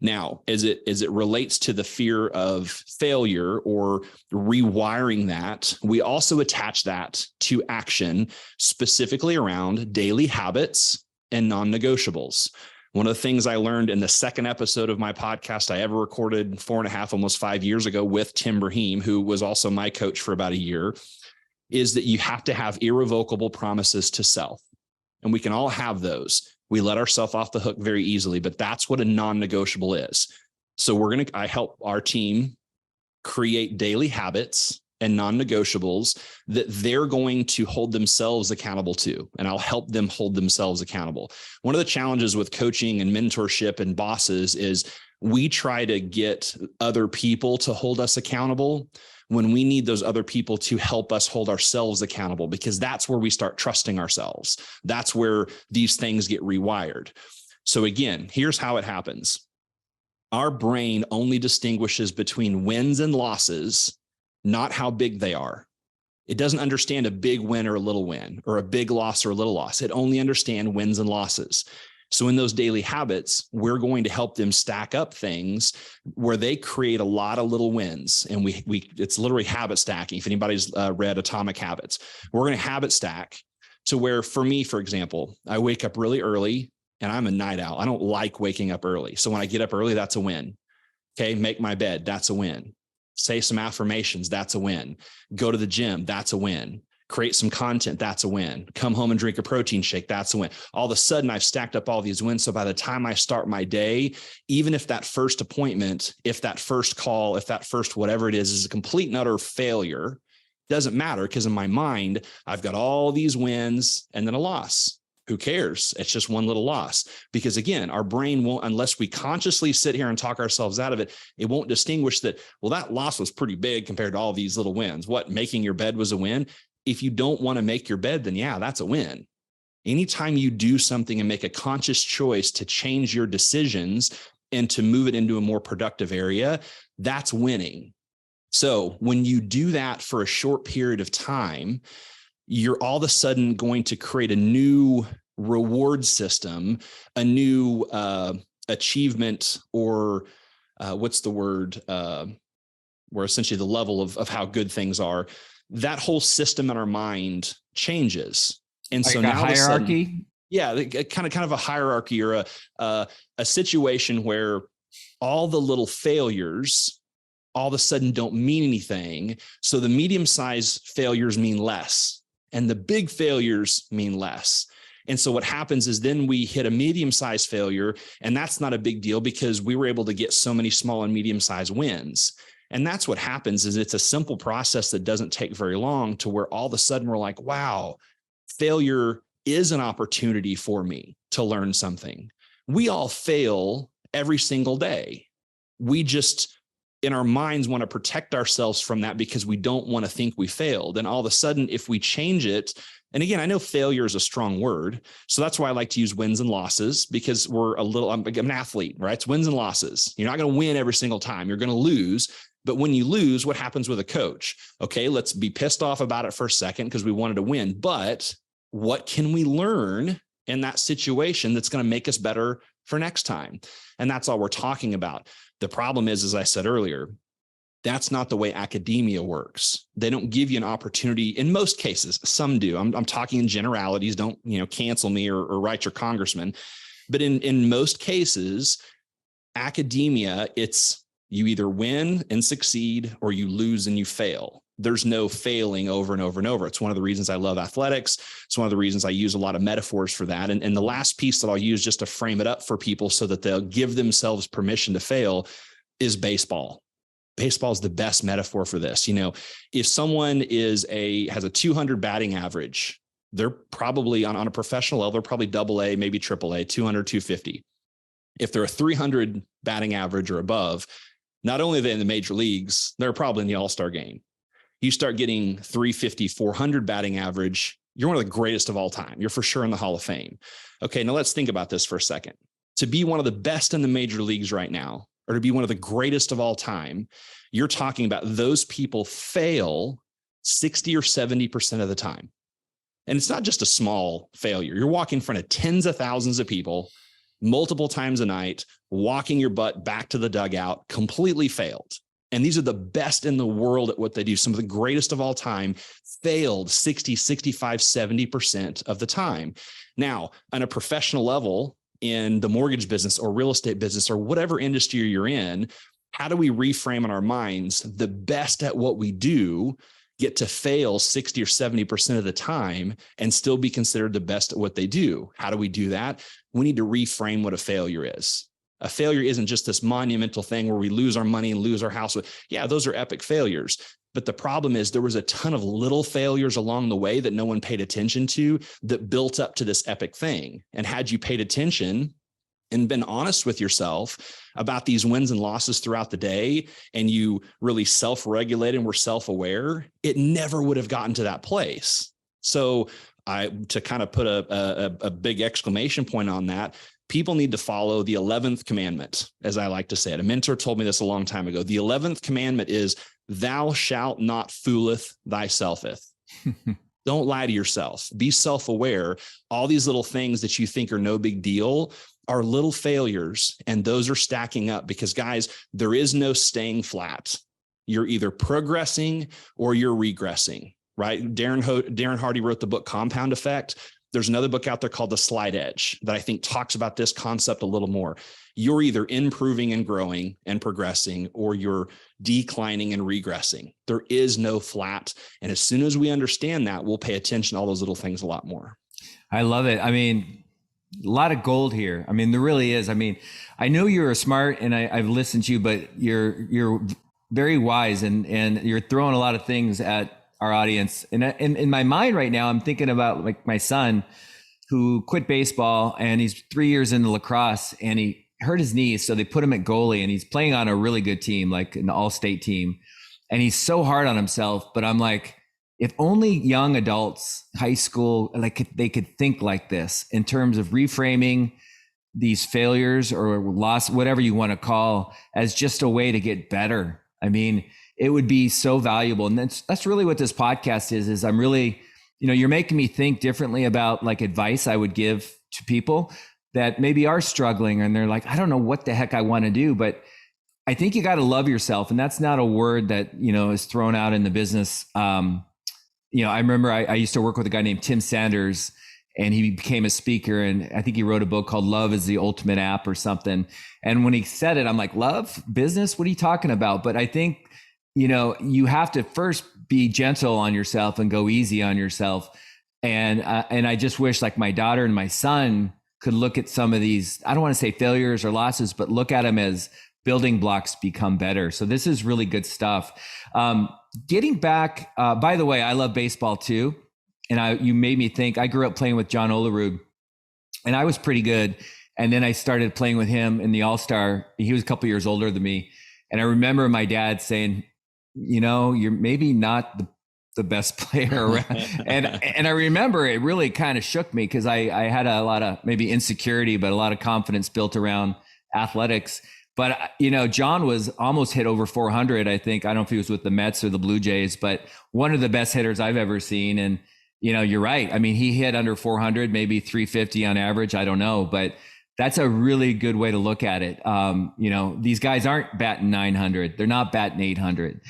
Now, as it relates to the fear of failure or rewiring that, we also attach that to action, specifically around daily habits and non-negotiables. One of the things I learned in the second episode of my podcast I ever recorded 4.5, almost 5 years ago with Tim Brahim, who was also my coach for about a year, is that you have to have irrevocable promises to self. And we can all have those. We let ourselves off the hook very easily, but that's what a non-negotiable is. So I help our team create daily habits and non-negotiables that they're going to hold themselves accountable to, and I'll help them hold themselves accountable. One of the challenges with coaching and mentorship and bosses is we try to get other people to hold us accountable when we need those other people to help us hold ourselves accountable, because that's where we start trusting ourselves. That's where these things get rewired. So again, here's how it happens. Our brain only distinguishes between wins and losses, not how big they are. It doesn't understand a big win or a little win, or a big loss or a little loss. It only understands wins and losses. So in those daily habits, we're going to help them stack up things where they create a lot of little wins. And it's literally habit stacking. If anybody's read Atomic Habits, we're going to habit stack to where, for me, for example, I wake up really early and I'm a night owl. I don't like waking up early. So when I get up early, that's a win. Okay. Make my bed. That's a win. Say some affirmations. That's a win. Go to the gym. That's a win. Create some content. That's a win. Come home and drink a protein shake. That's a win. All of a sudden, I've stacked up all these wins. So by the time I start my day, even if that first appointment, if that first call, if that first whatever it is a complete and utter failure, Doesn't matter, because in my mind, I've got all these wins and then a loss. Who cares? It's just one little loss. Because again, our brain won't, unless we consciously sit here and talk ourselves out of it, it won't distinguish that, well, that loss was pretty big compared to all these little wins. What, making your bed was a win? If you don't want to make your bed, then yeah, that's a win. Anytime you do something and make a conscious choice to change your decisions and to move it into a more productive area, that's winning. So when you do that for a short period of time, you're all of a sudden going to create a new reward system, a new achievement, or what's the word, where essentially the level of how good things are. That whole system in our mind changes. And like so a now hierarchy. Sudden, yeah, kind of a hierarchy, or a situation where all the little failures all of a sudden don't mean anything. So the medium-sized failures mean less, and the big failures mean less. And so what happens is then we hit a medium-sized failure, and that's not a big deal because we were able to get so many small and medium-sized wins. And that's what happens, is it's a simple process that doesn't take very long, to where all of a sudden we're like, wow, failure is an opportunity for me to learn something. We all fail every single day. We just, in our minds, want to protect ourselves from that because we don't want to think we failed. And all of a sudden, if we change it, and again, I know failure is a strong word, so that's why I like to use wins and losses, because I'm an athlete, right? It's wins and losses. You're not going to win every single time. You're going to lose. But when you lose, what happens with a coach? Okay, let's be pissed off about it for a second because we wanted to win. But what can we learn in that situation that's going to make us better for next time? And that's all we're talking about. The problem is, as I said earlier, that's not the way academia works. They don't give you an opportunity in most cases. Some do. I'm talking in generalities. Don't, cancel me or write your congressman. But in most cases, academia, it's you either win and succeed or you lose and you fail. There's no failing over and over and over. It's one of the reasons I love athletics. It's one of the reasons I use a lot of metaphors for that. And the last piece that I'll use just to frame it up for people so that they'll give themselves permission to fail is baseball. Baseball is the best metaphor for this. If someone has a 200 batting average, they're probably on a professional level, they're probably AA, maybe AAA, 200, 250. If they're a 300 batting average or above, not only are they in the major leagues, they're probably in the all-star game. You start getting 350, 400 batting average, you're one of the greatest of all time. You're for sure in the Hall of Fame. Okay, now let's think about this for a second. To be one of the best in the major leagues right now, or to be one of the greatest of all time, you're talking about those people fail 60 or 70% of the time. And it's not just a small failure. You're walking in front of tens of thousands of people multiple times a night, walking your butt back to the dugout, completely failed. And these are the best in the world at what they do. Some of the greatest of all time failed 60, 65, 70% of the time. Now, on a professional level, in the mortgage business or real estate business or whatever industry you're in, how do we reframe in our minds the best at what we do get to fail 60 or 70% of the time and still be considered the best at what they do? How do we do that? We need to reframe what a failure is. A failure isn't just this monumental thing where we lose our money and lose our house. Yeah, those are epic failures. But the problem is there was a ton of little failures along the way that no one paid attention to that built up to this epic thing. And had you paid attention and been honest with yourself about these wins and losses throughout the day, and you really self-regulated and were self-aware, it never would have gotten to that place. So to kind of put a big exclamation point on that, people need to follow the 11th commandment, as I like to say it. A mentor told me this a long time ago. The 11th commandment is, thou shalt not fooleth thyselfeth. Don't lie to yourself. Be self-aware. All these little things that you think are no big deal are little failures, and those are stacking up because, guys, there is no staying flat. You're either progressing or you're regressing, right? Darren Hardy wrote the book Compound Effect. There's another book out there called The Slight Edge that I think talks about this concept a little more. You're either improving and growing and progressing, or you're declining and regressing. There is no flat. And as soon as we understand that, we'll pay attention to all those little things a lot more. I love it. I mean, a lot of gold here. I mean, there really is. I mean, I know you're smart and I've listened to you, but you're very wise and you're throwing a lot of things at our audience. And in my mind right now, I'm thinking about like my son who quit baseball and he's 3 years into lacrosse and he hurt his knees. So they put him at goalie and he's playing on a really good team, like an all-state team. And he's so hard on himself. But I'm like, if only young adults, high school, like they could think like this in terms of reframing these failures or loss, whatever you want to call, as just a way to get better. I mean, it would be so valuable. And that's really what this podcast is I'm really, you're making me think differently about like advice I would give to people that maybe are struggling and they're like, I don't know what the heck I want to do, but I think you got to love yourself. And that's not a word that, is thrown out in the business. I remember I used to work with a guy named Tim Sanders and he became a speaker. And I think he wrote a book called Love is the Ultimate App or something. And when he said it, I'm like, love, business, what are you talking about? But I think, you have to first be gentle on yourself and go easy on yourself. And I just wish like my daughter and my son could look at some of these, I don't want to say failures or losses, but look at them as building blocks to become better. So this is really good stuff. Getting back, by the way, I love baseball too. And you made me think, I grew up playing with John Olerud and I was pretty good. And then I started playing with him in the All-Star. He was a couple years older than me. And I remember my dad saying, you're maybe not the best player around. and I remember it really kind of shook me because I had a lot of maybe insecurity, but a lot of confidence built around athletics. But, John was almost hit over 400, I think. I don't know if he was with the Mets or the Blue Jays, but one of the best hitters I've ever seen. And, you're right. I mean, he hit under 400, maybe 350 on average. I don't know, but that's a really good way to look at it. These guys aren't batting 900. They're not batting 800.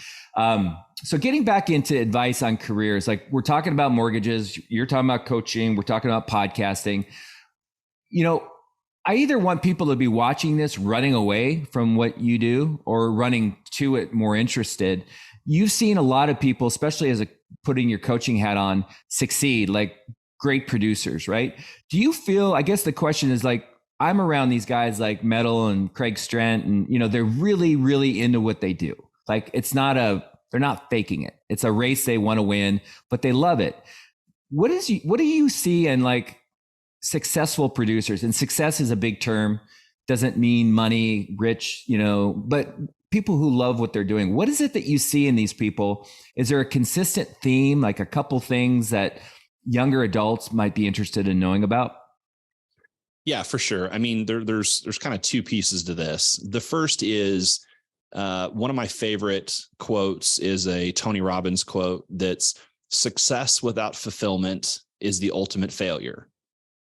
So getting back into advice on careers, like we're talking about mortgages, you're talking about coaching, we're talking about podcasting. I either want people to be watching this running away from what you do or running to it more interested. You've seen a lot of people, especially as putting your coaching hat on, succeed, like great producers, right? Do you feel, I guess the question is like, I'm around these guys like Metal and Craig Strent and, they're really, really into what they do. Like they're not faking it. It's a race they want to win, but they love it. What do you see in like successful producers? And success is a big term, doesn't mean money, rich, but people who love what they're doing. What is it that you see in these people? Is there a consistent theme, like a couple things that younger adults might be interested in knowing about? Yeah, for sure. I mean, there's kind of two pieces to this. The first is one of my favorite quotes is a Tony Robbins quote that's success without fulfillment is the ultimate failure.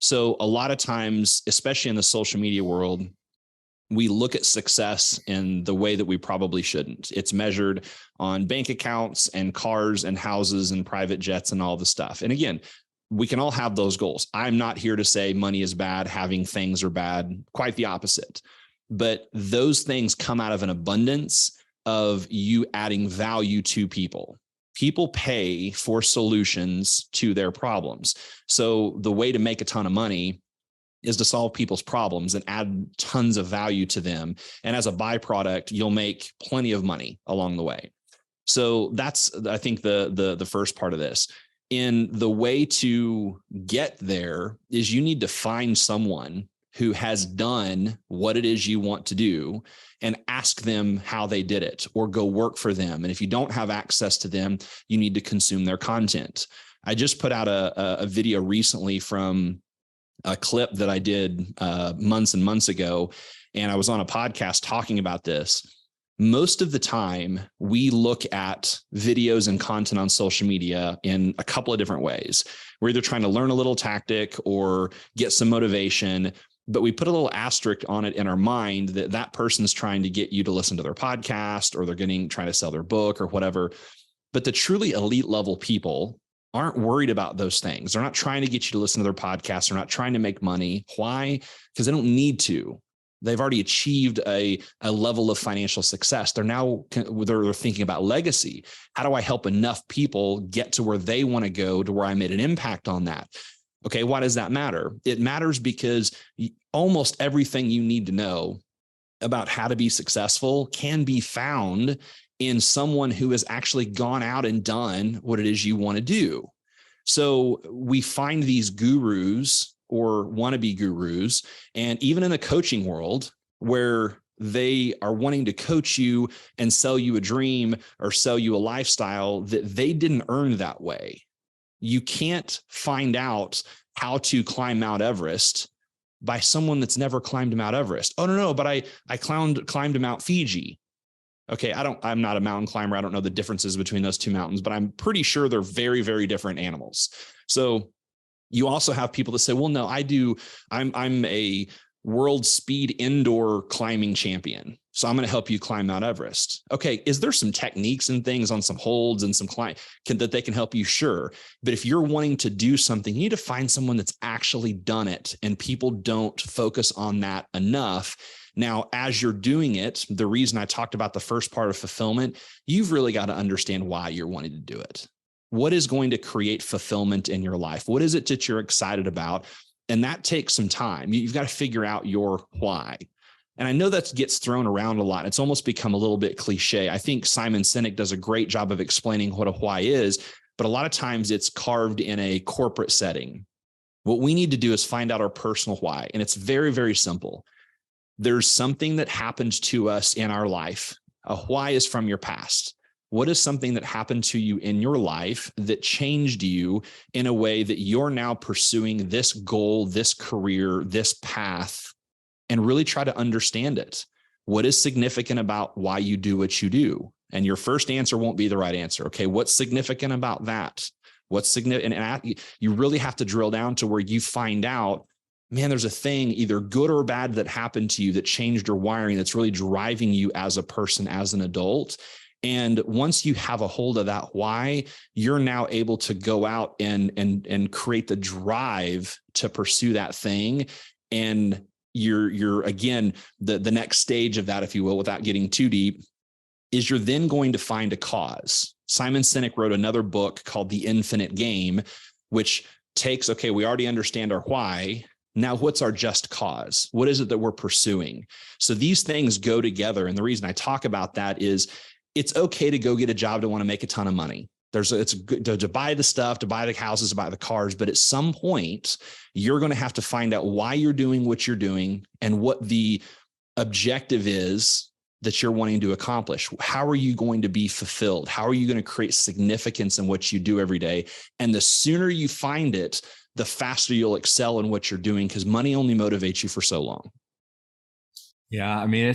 So a lot of times, especially in the social media world, we look at success in the way that we probably shouldn't. It's measured on bank accounts and cars and houses and private jets and all the stuff. And again, we can all have those goals. I'm not here to say money is bad, having things are bad, quite the opposite. But those things come out of an abundance of you adding value to people. People pay for solutions to their problems. So the way to make a ton of money is to solve people's problems and add tons of value to them. And as a byproduct, you'll make plenty of money along the way. So that's, I think, the first part of this. In the way to get there is you need to find someone who has done what it is you want to do and ask them how they did it or go work for them. And if you don't have access to them, you need to consume their content. I just put out a video recently from a clip that I did months and months ago. And I was on a podcast talking about this. Most of the time, we look at videos and content on social media in a couple of different ways. We're either trying to learn a little tactic or get some motivation, but we put a little asterisk on it in our mind that that person's trying to get you to listen to their podcast or they're trying to sell their book or whatever. But the truly elite level people aren't worried about those things. They're not trying to get you to listen to their podcast. They're not trying to make money. Why? Because they don't need to. They've already achieved a level of financial success. They're thinking about legacy. How do I help enough people get to where they want to go, to where I made an impact on that? Okay, why does that matter? It matters because almost everything you need to know about how to be successful can be found in someone who has actually gone out and done what it is you want to do. So we find these gurus or wannabe gurus, and even in the coaching world where they are wanting to coach you and sell you a dream or sell you a lifestyle that they didn't earn that way. You can't find out how to climb Mount Everest by someone that's never climbed Mount Everest. Oh, no, but I climbed Mount Fiji. Okay, I'm not a mountain climber. I don't know the differences between those two mountains, but I'm pretty sure they're very, very different animals. So you also have people that say, well, no, I'm a world speed indoor climbing champion, so I'm going to help you climb Mount Everest. Okay, is there some techniques and things on some holds and some that they can help you? Sure. But if you're wanting to do something, you need to find someone that's actually done it, and people don't focus on that enough. Now, as you're doing it, the reason I talked about the first part of fulfillment, you've really got to understand why you're wanting to do it. What is going to create fulfillment in your life? What is it that you're excited about? And that takes some time. You've got to figure out your why. And I know that gets thrown around a lot. It's almost become a little bit cliche. I think Simon Sinek does a great job of explaining what a why is, but a lot of times it's carved in a corporate setting. What we need to do is find out our personal why. And it's very, very simple. There's something that happened to us in our life. A why is from your past. What is something that happened to you in your life that changed you in a way that you're now pursuing this goal, this career, this path, and really try to understand it? What is significant about why you do what you do? And your first answer won't be the right answer. Okay, what's significant about that? What's significant? And you really have to drill down to where you find out, man, there's a thing either good or bad that happened to you that changed your wiring that's really driving you as a person, as an adult. And once you have a hold of that why, you're now able to go out and create the drive to pursue that thing. And you're again, the next stage of that, if you will, without getting too deep, is you're then going to find a cause. Simon Sinek wrote another book called The Infinite Game, which takes, okay, we already understand our why. Now, what's our just cause? What is it that we're pursuing? So these things go together. And the reason I talk about that is it's okay to go get a job to want to make a ton of money. It's good to buy the stuff, to buy the houses, to buy the cars. But at some point, you're going to have to find out why you're doing what you're doing and what the objective is that you're wanting to accomplish. How are you going to be fulfilled? How are you going to create significance in what you do every day? And the sooner you find it, the faster you'll excel in what you're doing, because money only motivates you for so long. Yeah, I mean,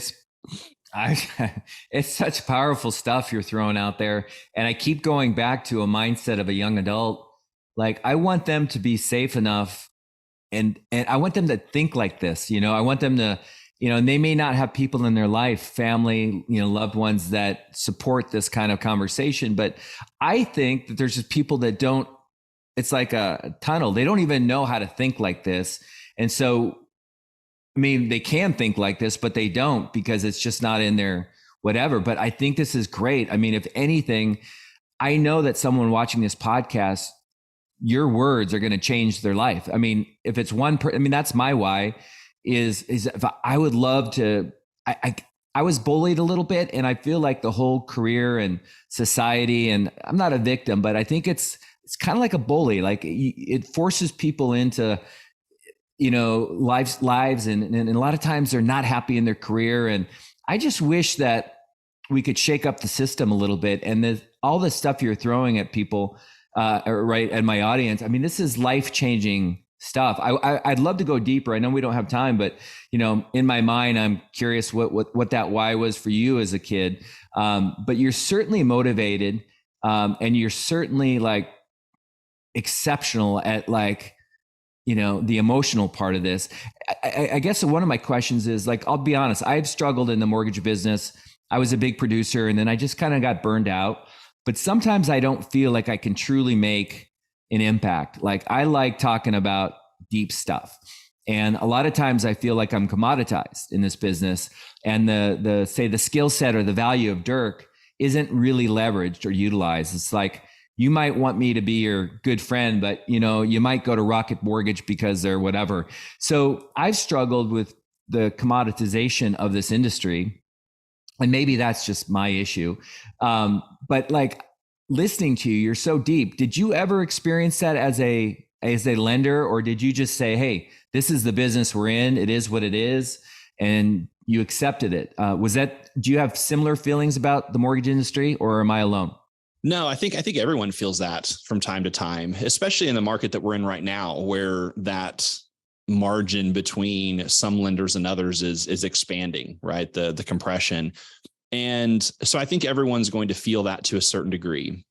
it's such powerful stuff you're throwing out there. And I keep going back to a mindset of a young adult. Like, I want them to be safe enough, and I want them to think like this. I want them to, and they may not have people in their life, family, loved ones that support this kind of conversation. But I think that there's just people that don't, it's like a tunnel. They don't even know how to think like this. And so, I mean, they can think like this, but they don't, because it's just not in their whatever. But I think this is great. I mean, if anything, I know that someone watching this podcast, your words are going to change their life. I mean, if it's one I mean, that's my why is if I would love to, I was bullied a little bit, and I feel like the whole career and society, and I'm not a victim, but I think it's kind of like a bully. Like, it forces people into, lives. And a lot of times they're not happy in their career. And I just wish that we could shake up the system a little bit. And all the stuff you're throwing at people, right, at my audience, I mean, this is life-changing stuff. I'd love to go deeper. I know we don't have time, but in my mind, I'm curious what that why was for you as a kid. But you're certainly motivated, and you're certainly like exceptional at like, the emotional part of this. I guess one of my questions is, like, I'll be honest, I've struggled in the mortgage business. I was a big producer, and then I just kind of got burned out. But sometimes I don't feel like I can truly make an impact. Like, I like talking about deep stuff. And a lot of times I feel like I'm commoditized in this business, and the skill set or the value of Dirk isn't really leveraged or utilized. It's like, you might want me to be your good friend, but you might go to Rocket Mortgage because they're whatever. So I've struggled with the commoditization of this industry. And maybe that's just my issue. But like listening to you, you're so deep. Did you ever experience that as a lender, or did you just say, hey, this is the business we're in, it is what it is, and you accepted it? Do you have similar feelings about the mortgage industry, or am I alone? No, I think everyone feels that from time to time, especially in the market that we're in right now, where that margin between some lenders and others is expanding, right? The compression. And so I think everyone's going to feel that to a certain degree.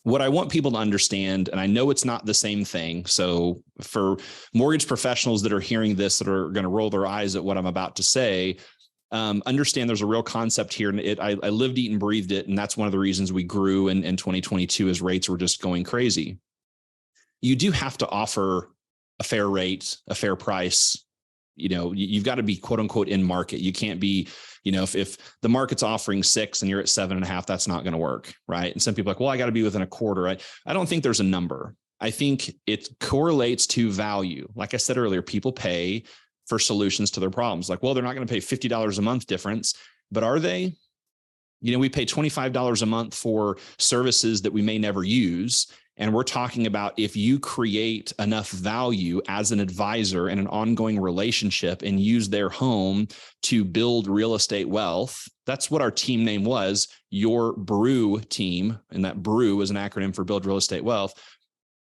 What I want people to understand, and I know it's not the same thing. So for mortgage professionals that are hearing this, that are going to roll their eyes at what I'm about to say, understand there's a real concept here. And I lived, eat, and breathed it. And that's one of the reasons we grew in 2022 as rates were just going crazy. You do have to offer a fair rate, a fair price. You've got to be quote unquote in market. You can't be, if the market's offering 6 and you're at 7.5, that's not going to work. Right. And some people are like, well, I got to be within a quarter. I don't think there's a number. I think it correlates to value. Like I said earlier, people pay for solutions to their problems. Like, well, they're not going to pay $50 a month difference, but are they? We pay $25 a month for services that we may never use. And we're talking about if you create enough value as an advisor in an ongoing relationship and use their home to build real estate wealth. That's what our team name was, your BREW team. And that BREW is an acronym for Build Real Estate Wealth.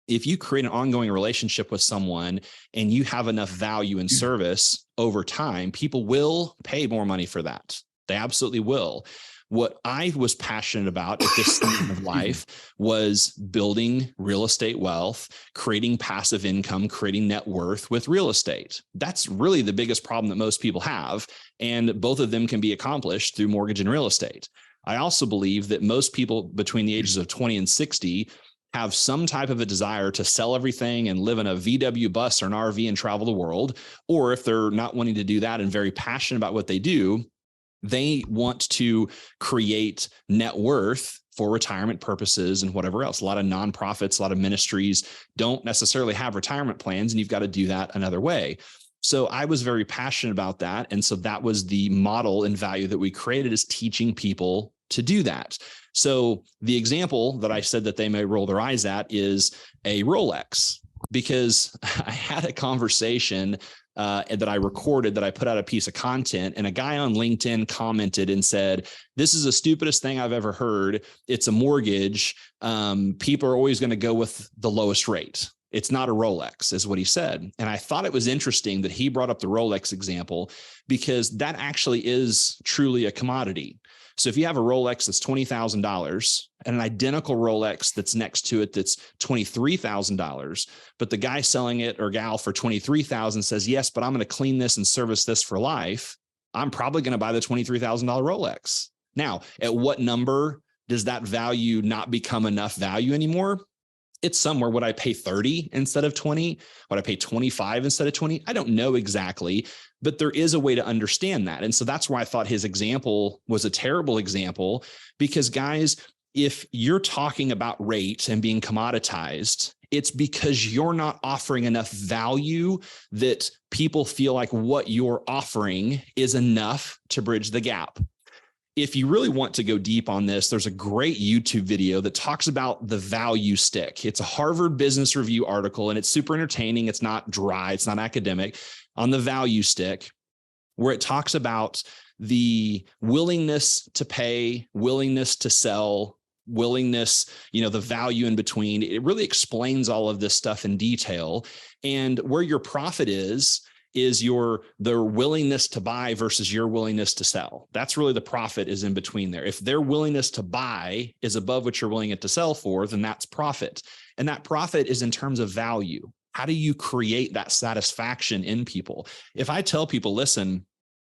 If you create an ongoing relationship with someone and you have enough value and service over time, people will pay more money for that. They absolutely will. What I was passionate about at this season of life was building real estate wealth, creating passive income, creating net worth with real estate. That's really the biggest problem that most people have. And both of them can be accomplished through mortgage and real estate. I also believe that most people between the ages of 20 and 60 have some type of a desire to sell everything and live in a VW bus or an RV and travel the world. Or if they're not wanting to do that and very passionate about what they do, they want to create net worth for retirement purposes and whatever else. A lot of nonprofits, a lot of ministries don't necessarily have retirement plans, and you've got to do that another way. So I was very passionate about that. And so that was the model and value that we created, is teaching people to do that. So the example that I said that they may roll their eyes at is a Rolex, because I had a conversation that I recorded, that I put out a piece of content, and a guy on LinkedIn commented and said, "This is the stupidest thing I've ever heard. It's a mortgage. People are always going to go with the lowest rate. It's not a Rolex," is what he said. And I thought it was interesting that he brought up the Rolex example, because that actually is truly a commodity. So if you have a Rolex that's $20,000 and an identical Rolex that's next to it that's $23,000, but the guy selling it or gal for $23,000 says, "Yes, but I'm going to clean this and service this for life," I'm probably going to buy the $23,000 Rolex. Now, at what number does that value not become enough value anymore? It's somewhere. Would I pay 30 instead of 20? Would I pay 25 instead of 20? I don't know exactly, but there is a way to understand that. And so that's why I thought his example was a terrible example, because guys, if you're talking about rates and being commoditized, it's because you're not offering enough value that people feel like what you're offering is enough to bridge the gap. If you really want to go deep on this, there's a great YouTube video that talks about the value stick. It's a Harvard Business Review article, and it's super entertaining. It's not dry. It's not academic, on the value stick, where it talks about the willingness to pay, willingness to sell, willingness, the value in between. It really explains all of this stuff in detail. And where your profit is their willingness to buy versus your willingness to sell. That's really the profit, is in between there. If their willingness to buy is above what you're willing it to sell for, then that's profit. And that profit is in terms of value. How do you create that satisfaction in people? If I tell people, listen,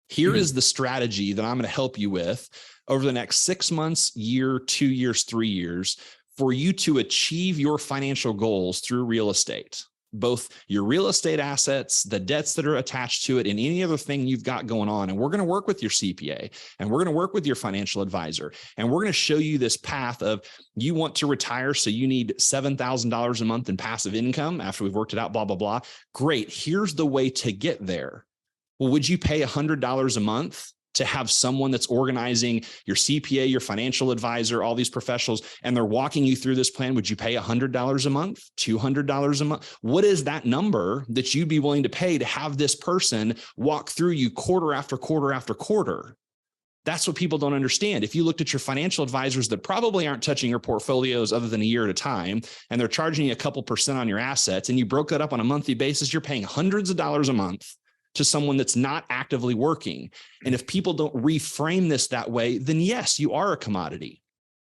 here is the strategy that I'm going to help you with over the next 6 months, year, 2 years, 3 years, for you to achieve your financial goals through real estate, both your real estate assets, the debts that are attached to it, and any other thing you've got going on. And we're going to work with your CPA, and we're going to work with your financial advisor. And we're going to show you this path of, you want to retire, so you need $7,000 a month in passive income after we've worked it out, blah, blah, blah. Great. Here's the way to get there. Well, would you pay $100 a month to have someone that's organizing your CPA, your financial advisor, all these professionals, and they're walking you through this plan? Would you pay $100 a month, $200 a month? What is that number that you'd be willing to pay to have this person walk through you quarter after quarter after quarter? That's what people don't understand. If you looked at your financial advisors that probably aren't touching your portfolios other than a year at a time, and they're charging you a couple percent on your assets, and you broke that up on a monthly basis, you're paying hundreds of dollars a month to someone that's not actively working. And if people don't reframe this that way, then yes, you are a commodity.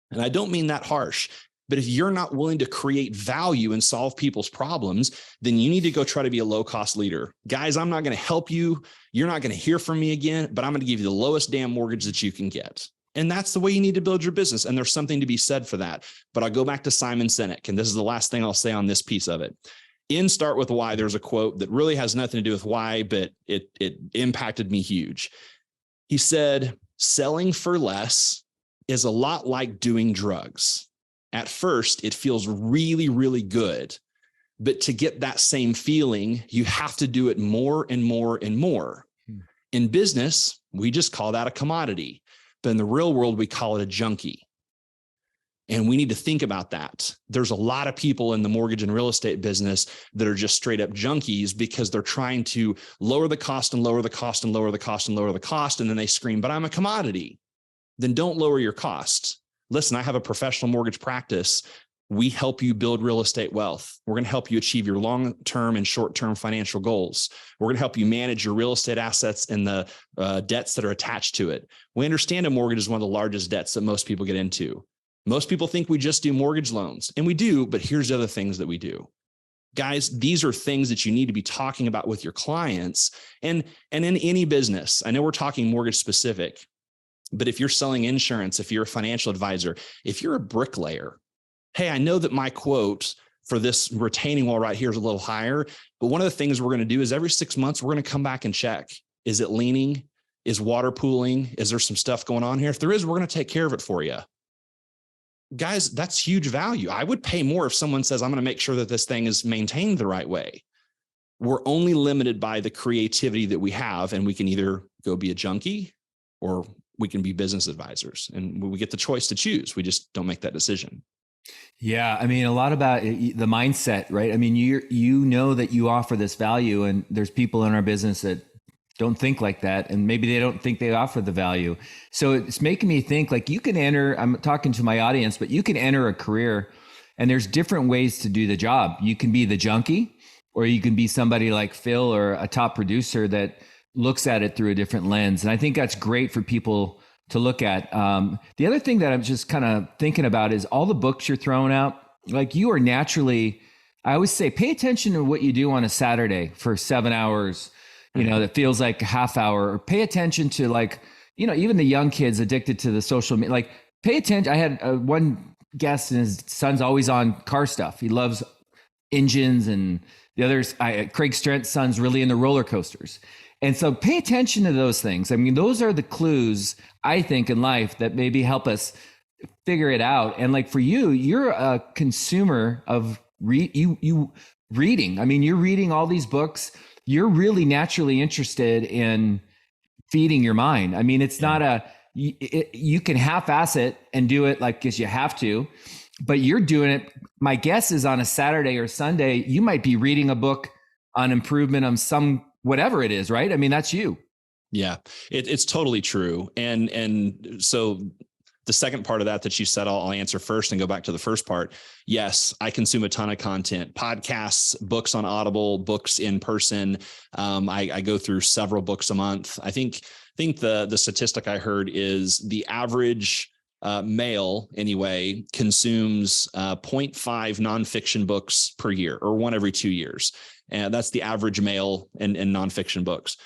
And I don't mean that harsh. But if you're not willing to create value and solve people's problems, then you need to go try to be a low-cost leader. Guys, I'm not going to help you. You're not going to hear from me again, but I'm going to give you the lowest damn mortgage that you can get. And that's the way you need to build your business. And there's something to be said for that. But I'll go back to Simon Sinek, and this is the last thing I'll say on this piece of it. In Start With Why, there's a quote that really has nothing to do with why, but it impacted me huge. He said, selling for less is a lot like doing drugs. At first, it feels really, really good. But to get that same feeling, you have to do it more and more and more. In business, we just call that a commodity. But in the real world, we call it a junkie. And we need to think about that. There's a lot of people in the mortgage and real estate business that are just straight up junkies because they're trying to lower the cost and lower the cost and lower the cost and lower the cost. And then they scream, but I'm a commodity. Then don't lower your costs. Listen, I have a professional mortgage practice. We help you build real estate wealth. We're going to help you achieve your long-term and short-term financial goals. We're going to help you manage your real estate assets and the debts that are attached to it. We understand a mortgage is one of the largest debts that most people get into. Most people think we just do mortgage loans, and we do, but here's the other things that we do. Guys, these are things that you need to be talking about with your clients and in any business. I know we're talking mortgage specific, but if you're selling insurance, if you're a financial advisor, if you're a bricklayer, hey, I know that my quote for this retaining wall right here is a little higher, but one of the things we're going to do is every 6 months, we're going to come back and check. Is it leaning? Is water pooling? Is there some stuff going on here? If there is, we're going to take care of it for you. Guys, that's huge value. I would pay more if someone says, I'm going to make sure that this thing is maintained the right way. We're only limited by the creativity that we have, and we can either go be a junkie or we can be business advisors, and we get the choice to choose. We just don't make that decision. Yeah. I mean, a lot about the mindset, right? I mean, you know that you offer this value, and there's people in our business that don't think like that. And maybe they don't think they offer the value. So it's making me think like you can enter, I'm talking to my audience, but you can enter a career and there's different ways to do the job. You can be the junkie, or you can be somebody like Phil or a top producer that looks at it through a different lens. And I think that's great for people to look at. The other thing that I'm just kind of thinking about is all the books you're throwing out. Like you are naturally, I always say, pay attention to what you do on a Saturday for 7 hours, that feels like a half hour, or pay attention to like, even the young kids addicted to the social media, like pay attention. I had one guest and his son's always on car stuff. He loves engines, and the others, Craig Strent's son's really into roller coasters. And so pay attention to those things. I mean, those are the clues, I think, in life that maybe help us figure it out. And like for you, you're a consumer of reading. I mean, you're reading all these books. You're really naturally interested in feeding your mind. I mean, it's not you can half-ass it and do it like because you have to, but you're doing it. My guess is on a Saturday or Sunday, you might be reading a book on improvement on some whatever it is, right? I mean, that's you. Yeah, it's totally true. And so the second part of that you said, I'll answer first and go back to the first part. Yes, I consume a ton of content, podcasts, books on Audible, books in person. I go through several books a month. I think the statistic I heard is the average male anyway consumes 0.5 nonfiction books per year, or one every 2 years. And that's the average male in nonfiction books.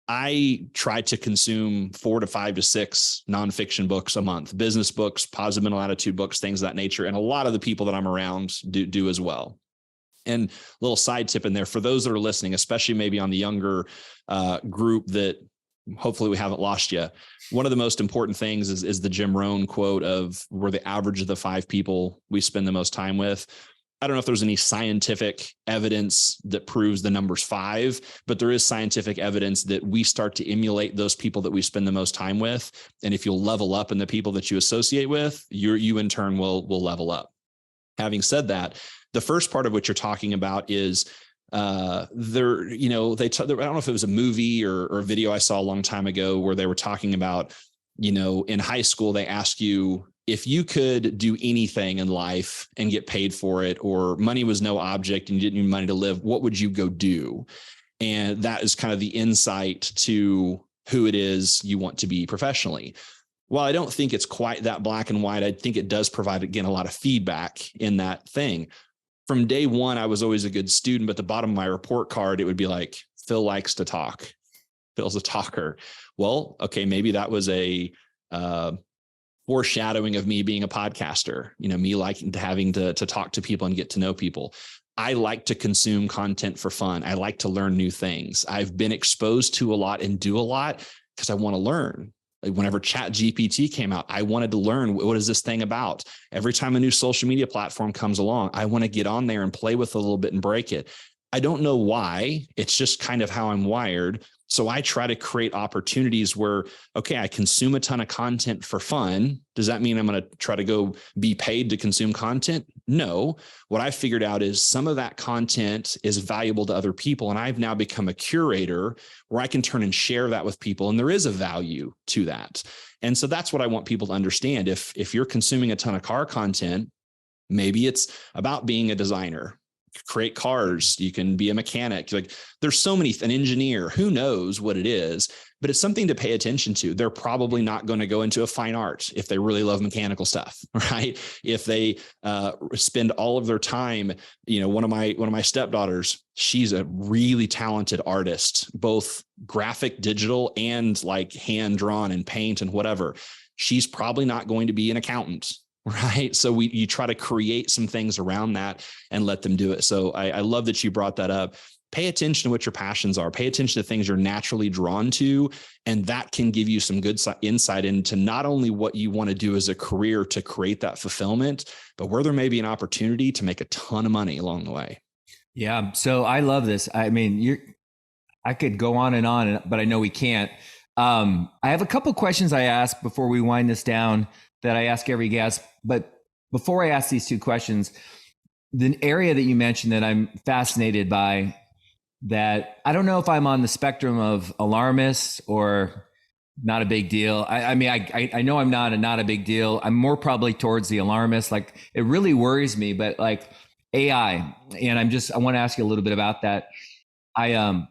I try to consume 4 to 5 to 6 nonfiction books a month, business books, positive mental attitude books, things of that nature. And a lot of the people that I'm around do as well. And a little side tip in there for those that are listening, especially maybe on the younger group that hopefully we haven't lost you. One of the most important things is the Jim Rohn quote of we're the average of the 5 people we spend the most time with. I don't know if there's any scientific evidence that proves the number's 5, but there is scientific evidence that we start to emulate those people that we spend the most time with. And if you'll level up in the people that you associate with, you in turn will level up. Having said that, the first part of what you're talking about is I don't know if it was a movie or a video I saw a long time ago where they were talking about, in high school, they ask you, if you could do anything in life and get paid for it, or money was no object and you didn't need money to live, what would you go do? And that is kind of the insight to who it is you want to be professionally. While I don't think it's quite that black and white, I think it does provide, again, a lot of feedback in that thing. From day one, I was always a good student, but at the bottom of my report card, it would be like, Phil likes to talk. Phil's a talker. Well, okay, maybe that was a foreshadowing of me being a podcaster, me liking having to talk to people and get to know people. I like to consume content for fun. I like to learn new things. I've been exposed to a lot and do a lot because I want to learn. Like whenever ChatGPT came out, I wanted to learn, what is this thing about? Every time a new social media platform comes along, I want to get on there and play with it a little bit and break it. I don't know why. It's just kind of how I'm wired. So I try to create opportunities where, okay, I consume a ton of content for fun. Does that mean I'm going to try to go be paid to consume content? No. What I figured out is some of that content is valuable to other people. And I've now become a curator where I can turn and share that with people. And there is a value to that. And so that's what I want people to understand. If you're consuming a ton of car content, maybe it's about being a designer. Create cars, you can be a mechanic, like there's so many, an engineer, who knows what it is, but it's something to pay attention to. They're probably not going to go into a fine art if they really love mechanical stuff, right? If they spend all of their time, one of my stepdaughters, she's a really talented artist, both graphic, digital, and like hand drawn and paint and whatever. She's probably not going to be an accountant. Right. So you try to create some things around that and let them do it. So I love that you brought that up. Pay attention to what your passions are. Pay attention to things you're naturally drawn to. And that can give you some good insight into not only what you want to do as a career to create that fulfillment, but where there may be an opportunity to make a ton of money along the way. Yeah. So I love this. I mean, I could go on, but I know we can't. I have a couple questions I ask before we wind this down that I ask every guest. But before I ask these two questions, the area that you mentioned that I'm fascinated by, that I don't know if I'm on the spectrum of alarmist or not a big deal. I mean, I know I'm not a big deal. I'm more probably towards the alarmist. Like it really worries me, but like AI, and I want to ask you a little bit about that. I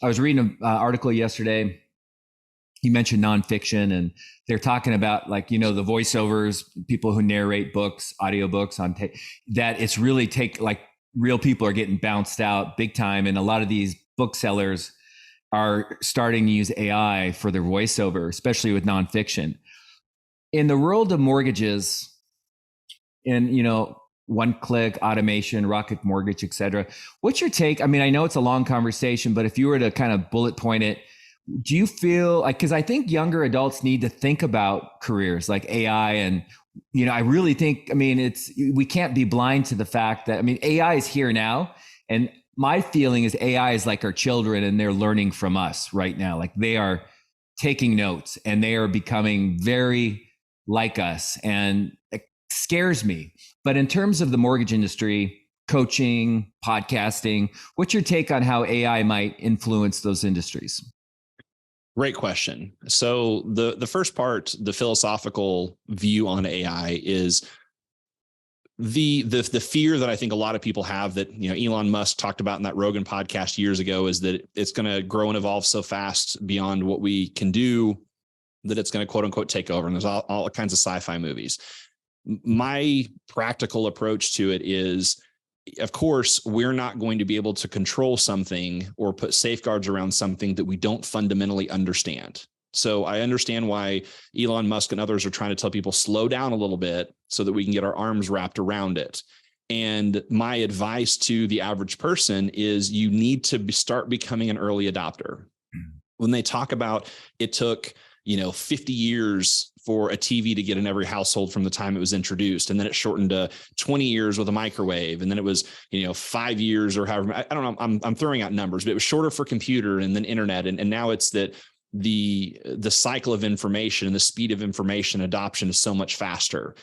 was reading an article yesterday. You mentioned nonfiction, and they're talking about the voiceovers, people who narrate books, audiobooks on that it's really real people are getting bounced out big time. And a lot of these booksellers are starting to use AI for their voiceover, especially with nonfiction. In the world of mortgages and, one-click automation, Rocket Mortgage, et cetera, what's your take? I mean, I know it's a long conversation, but if you were to kind of bullet point it, do you feel like, because I think younger adults need to think about careers like AI, and I really think, we can't be blind to the fact that, AI is here now, and my feeling is AI is like our children, and they're learning from us right now. Like they are taking notes and they are becoming very like us, and it scares me. But in terms of the mortgage industry, coaching, podcasting, what's your take on how AI might influence those industries? Great question. So the first part, the philosophical view on AI, is the fear that I think a lot of people have that, Elon Musk talked about in that Rogan podcast years ago, is that it's going to grow and evolve so fast beyond what we can do that it's going to quote unquote take over. And there's all kinds of sci-fi movies. My practical approach to it is, of course, we're not going to be able to control something or put safeguards around something that we don't fundamentally understand. So I understand why Elon Musk and others are trying to tell people slow down a little bit so that we can get our arms wrapped around it. And my advice to the average person is you need to start becoming an early adopter. When they talk about it took 50 years for a TV to get in every household from the time it was introduced. And then it shortened to 20 years with a microwave. And then it was, 5 years or however, I don't know. I'm throwing out numbers, but it was shorter for computer and then internet. And now it's that the cycle of information and the speed of information adoption is so much faster.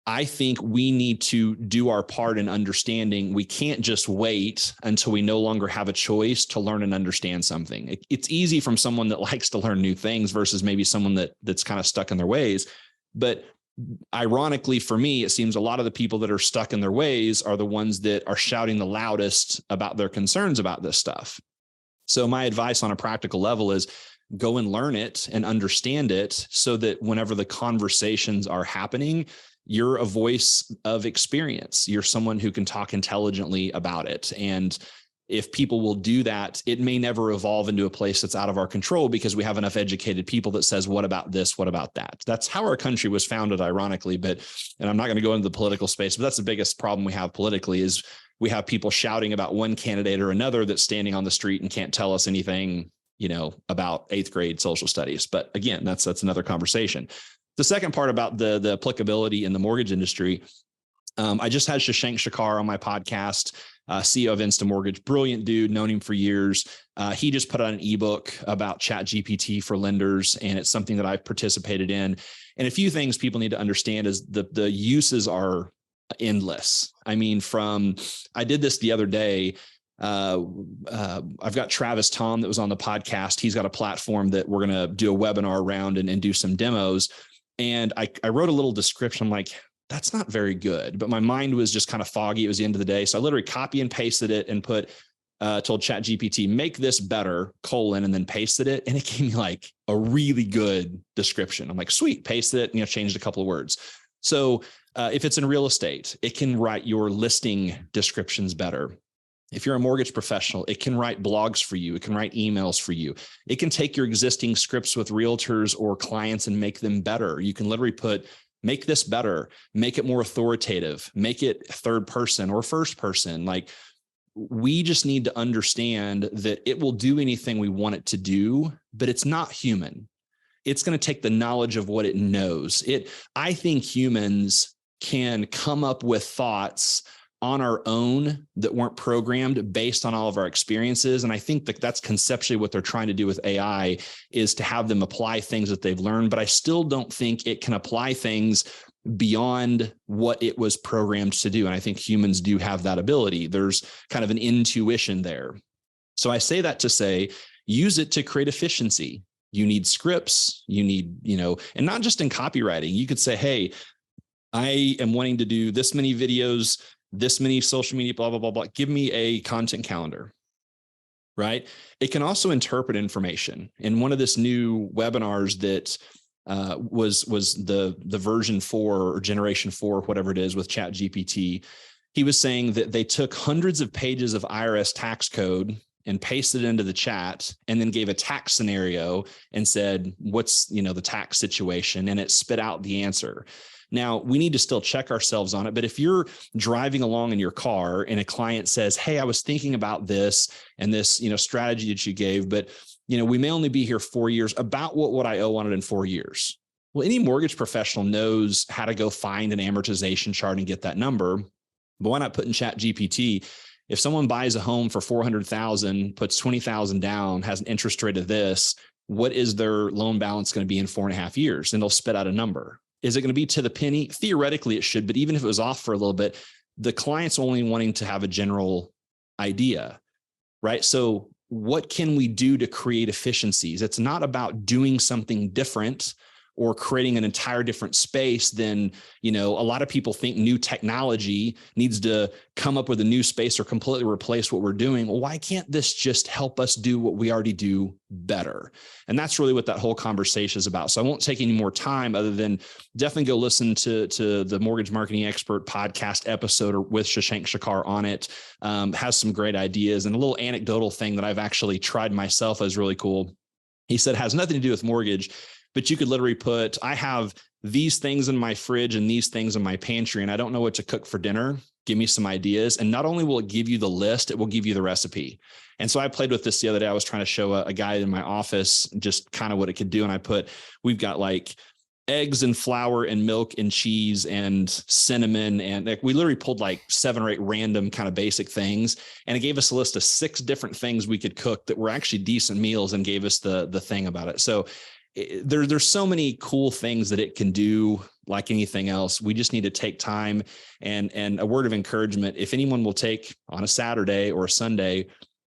I think we need to do our part in understanding we can't just wait until we no longer have a choice to learn and understand something. It's easy from someone that likes to learn new things versus maybe someone that's kind of stuck in their ways. But ironically, for me, it seems a lot of the people that are stuck in their ways are the ones that are shouting the loudest about their concerns about this stuff. So my advice on a practical level is go and learn it and understand it so that whenever the conversations are happening, you're a voice of experience. You're someone who can talk intelligently about it. And if people will do that, it may never evolve into a place that's out of our control because we have enough educated people that says, what about this? What about that? That's how our country was founded, ironically. And I'm not going to go into the political space, but that's the biggest problem we have politically is we have people shouting about one candidate or another that's standing on the street and can't tell us anything, about 8th grade social studies. But again, that's another conversation. The second part about the applicability in the mortgage industry, I just had Shashank Shekhar on my podcast, CEO of InstaMortgage, brilliant dude, known him for years. He just put out an ebook about ChatGPT for lenders, and it's something that I've participated in. And a few things people need to understand is the uses are endless. I mean, I did this the other day. I've got Travis Tom that was on the podcast. He's got a platform that we're going to do a webinar around and do some demos. And I wrote a little description. I'm like, that's not very good, but my mind was just kind of foggy. It was the end of the day. So I literally copy and pasted it and told ChatGPT, make this better, and then pasted it. And it gave me like a really good description. I'm like, sweet, pasted it, changed a couple of words. So if it's in real estate, it can write your listing descriptions better. If you're a mortgage professional, it can write blogs for you. It can write emails for you. It can take your existing scripts with realtors or clients and make them better. You can literally make this better, make it more authoritative, make it third person or first person. Like, we just need to understand that it will do anything we want it to do, but it's not human. It's going to take the knowledge of what it knows. I think humans can come up with thoughts on our own that weren't programmed based on all of our experiences. And I think that's conceptually what they're trying to do with AI is to have them apply things that they've learned. But I still don't think it can apply things beyond what it was programmed to do. And I think humans do have that ability. There's kind of an intuition there. So I say that to say, use it to create efficiency. You need scripts, you need, and not just in copywriting. You could say, hey, I am wanting to do this many videos, this many social media, blah, blah, blah, blah. Give me a content calendar, right? It can also interpret information. In one of this new webinars that was the version 4 or generation 4, whatever it is with ChatGPT, he was saying that they took hundreds of pages of IRS tax code and pasted it into the chat and then gave a tax scenario and said, what's, the tax situation? And it spit out the answer. Now, we need to still check ourselves on it. But if you're driving along in your car and a client says, hey, I was thinking about this and this, strategy that you gave, but, we may only be here 4 years. About what would I owe on it in 4 years? Well, any mortgage professional knows how to go find an amortization chart and get that number. But why not put in ChatGPT? If someone buys a home for $400,000, puts $20,000 down, has an interest rate of this, what is their loan balance going to be in 4.5 years? And they'll spit out a number. Is it going to be to the penny? Theoretically, it should, but even if it was off for a little bit, the client's only wanting to have a general idea, right? So what can we do to create efficiencies? It's not about doing something different or creating an entire different space than, a lot of people think new technology needs to come up with a new space or completely replace what we're doing. Well, why can't this just help us do what we already do better? And that's really what that whole conversation is about. So I won't take any more time other than definitely go listen to the Mortgage Marketing Expert podcast episode with Shashank Shekhar on it. Has some great ideas, and a little anecdotal thing that I've actually tried myself is really cool. He said, has nothing to do with mortgage, but you could literally put, I have these things in my fridge and these things in my pantry, and I don't know what to cook for dinner. Give me some ideas. And not only will it give you the list, it will give you the recipe. And so I played with this the other day. I was trying to show a guy in my office just kind of what it could do. And we've got like eggs and flour and milk and cheese and cinnamon. And like, we literally pulled like 7 or 8 random kind of basic things. And it gave us a list of 6 different things we could cook that were actually decent meals and gave us the thing about it. So there's so many cool things that it can do. Like anything else, we just need to take time. And a word of encouragement, if anyone will take on a Saturday or a Sunday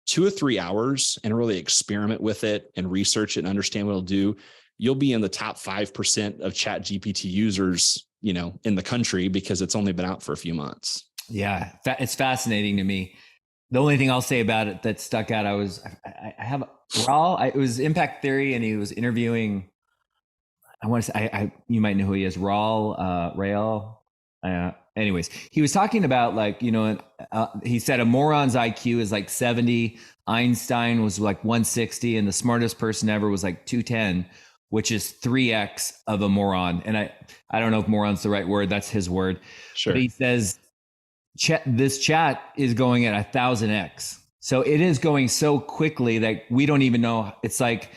2 or 3 hours and really experiment with it and research it and understand what it'll do, you'll be in the top 5% of Chat GPT users, in the country, because it's only been out for a few months. Yeah, it's fascinating to me. The only thing I'll say about it that stuck out, I have Raul. It was Impact Theory, and he was interviewing. I want to say, you might know who he is, Raul. Anyways, he was talking about he said a moron's IQ is like 70. Einstein was like 160, and the smartest person ever was like 210, which is 3x of a moron. And I don't know if moron's the right word. That's his word. Sure. But he says this chat is going at 1,000x. So it is going so quickly that we don't even know. It's like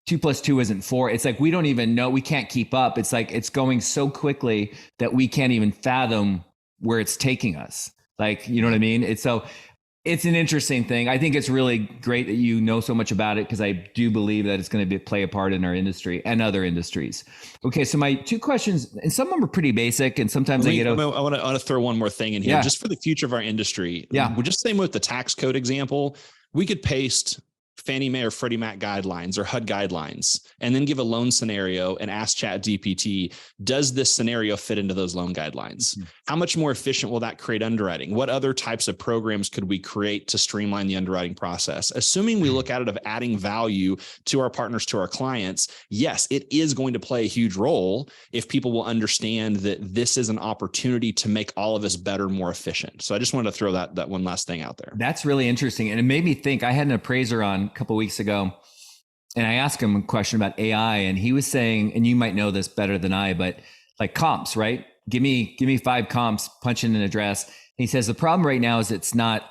2 + 2 isn't 4. It's like we don't even know. We can't keep up. It's like it's going so quickly that we can't even fathom where it's taking us. Like, you know what I mean? It's an interesting thing. I think it's really great that you know so much about it, because I do believe that it's going to play a part in our industry and other industries. Okay, so my 2 questions, and some of them are pretty basic, and sometimes I want to throw one more thing in here, just for the future of our industry. Yeah, we're just saying with the tax code example, we could paste Fannie Mae or Freddie Mac guidelines or HUD guidelines, and then give a loan scenario and ask Chat GPT, does this scenario fit into those loan guidelines? Mm-hmm. How much more efficient will that create underwriting? What other types of programs could we create to streamline the underwriting process? Assuming we look at it of adding value to our partners, to our clients, yes, it is going to play a huge role if people will understand that this is an opportunity to make all of us better, more efficient. So I just wanted to throw that one last thing out there. That's really interesting. And it made me think. I had an appraiser on a couple of weeks ago, and I asked him a question about AI, and he was saying, and you might know this better than I, but like comps, right? Give me 5 comps, punch in an address. And he says the problem right now is it's not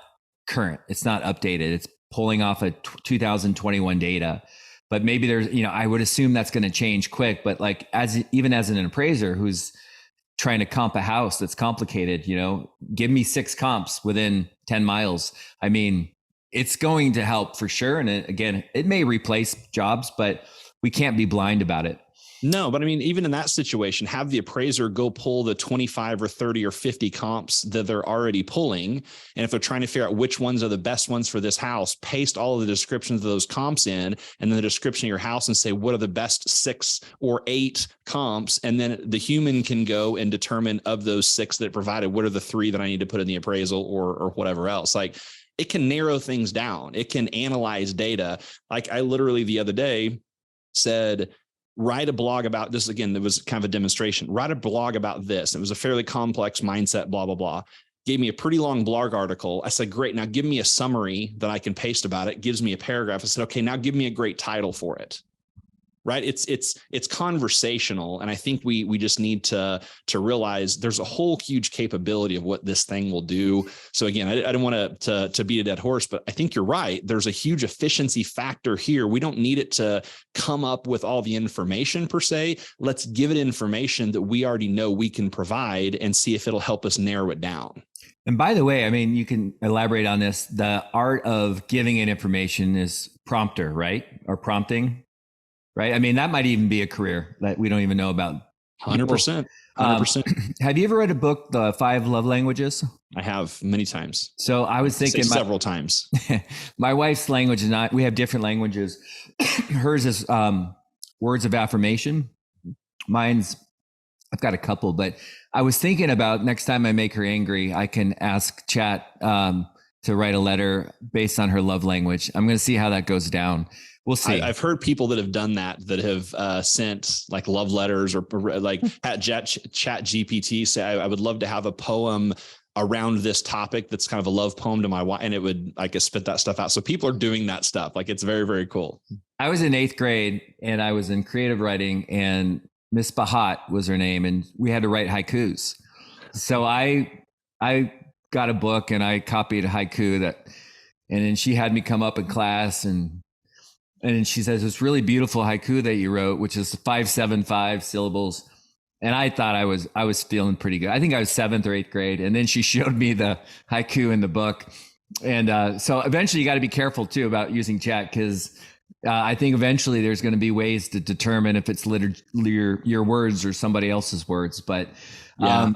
current, it's not updated, it's pulling off a 2021 data. But maybe there's, I would assume that's going to change quick. But like even as an appraiser who's trying to comp a house that's complicated, give me 6 comps within 10 miles. I mean, it's going to help for sure. And again, it may replace jobs, but we can't be blind about it. No, but I mean, even in that situation, have the appraiser go pull the 25 or 30 or 50 comps that they're already pulling. And if they're trying to figure out which ones are the best ones for this house, paste all of the descriptions of those comps in, and then the description of your house, and say, what are the best 6 or 8 comps? And then the human can go and determine, of those 6 that it provided, what are the 3 that I need to put in the appraisal or whatever else. Like, it can narrow things down. It can analyze data. Like, I literally the other day said, write a blog about this. Again, there was kind of a demonstration. Write a blog about this. It was a fairly complex mindset, blah, blah, blah. Gave me a pretty long blog article. I said, great. Now give me a summary that I can paste about it. Gives me a paragraph. I said, okay, now give me a great title for it. Right? It's conversational. And I think we just need to realize there's a whole huge capability of what this thing will do. So again, I don't want to beat a dead horse, but I think you're right. There's a huge efficiency factor here. We don't need it to come up with all the information per se. Let's give it information that we already know we can provide, and see if it'll help us narrow it down. And by the way, I mean, you can elaborate on this. The art of giving it information is prompter, right? Or prompting. Right. I mean, that might even be a career that we don't even know about. 100%. 100%. Have you ever read a book, The 5 Love Languages? I have, many times. So I was thinking several times. My wife's language is not, we have different languages. Hers is words of affirmation. Mine's, I've got a couple, but I was thinking about next time I make her angry, I can ask Chat to write a letter based on her love language. I'm going to see how that goes down. We'll see. I've heard people that have done that have sent like love letters or like at Chat GPT say, I would love to have a poem around this topic that's kind of a love poem to my wife, and it would like spit that stuff out. So people are doing that stuff. Like, it's very, very cool. I was in 8th grade and I was in creative writing, and Miss Bahat was her name, and we had to write haikus. So I got a book and I copied a haiku and then she had me come up in class and she says, it's really beautiful haiku that you wrote, which is 575 syllables. And I thought I was feeling pretty good. I think I was 7th or 8th grade. And then she showed me the haiku in the book. And so eventually you got to be careful too about using chat, because I think eventually there's going to be ways to determine if it's your words or somebody else's words. But yeah.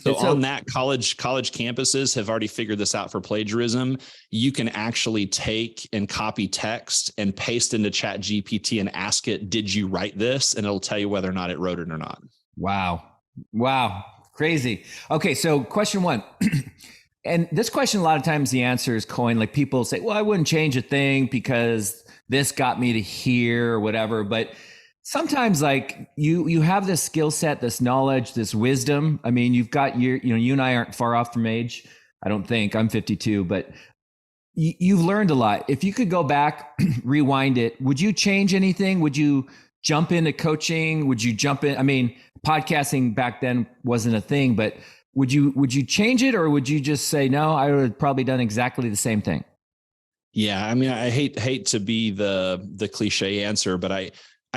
So on that, college campuses have already figured this out for plagiarism. You can actually take and copy text and paste into Chat GPT and ask it, "Did you write this?" And it'll tell you whether or not it wrote it or not. Wow. Crazy. Okay. So question 1. And this question, a lot of times the answer is coined. Like people say, well, I wouldn't change a thing because this got me to here or whatever. But sometimes like you have this skill set, this knowledge, this wisdom. I mean, you've got you and I aren't far off from age. I don't think. I'm 52, but you've learned a lot. If you could go back, rewind it, would you change anything? Would you jump into coaching? Would you jump in? I mean, podcasting back then wasn't a thing, but would you change it, or would you just say, no, I would have probably done exactly the same thing? Yeah. I mean, I hate to be the cliche answer, but I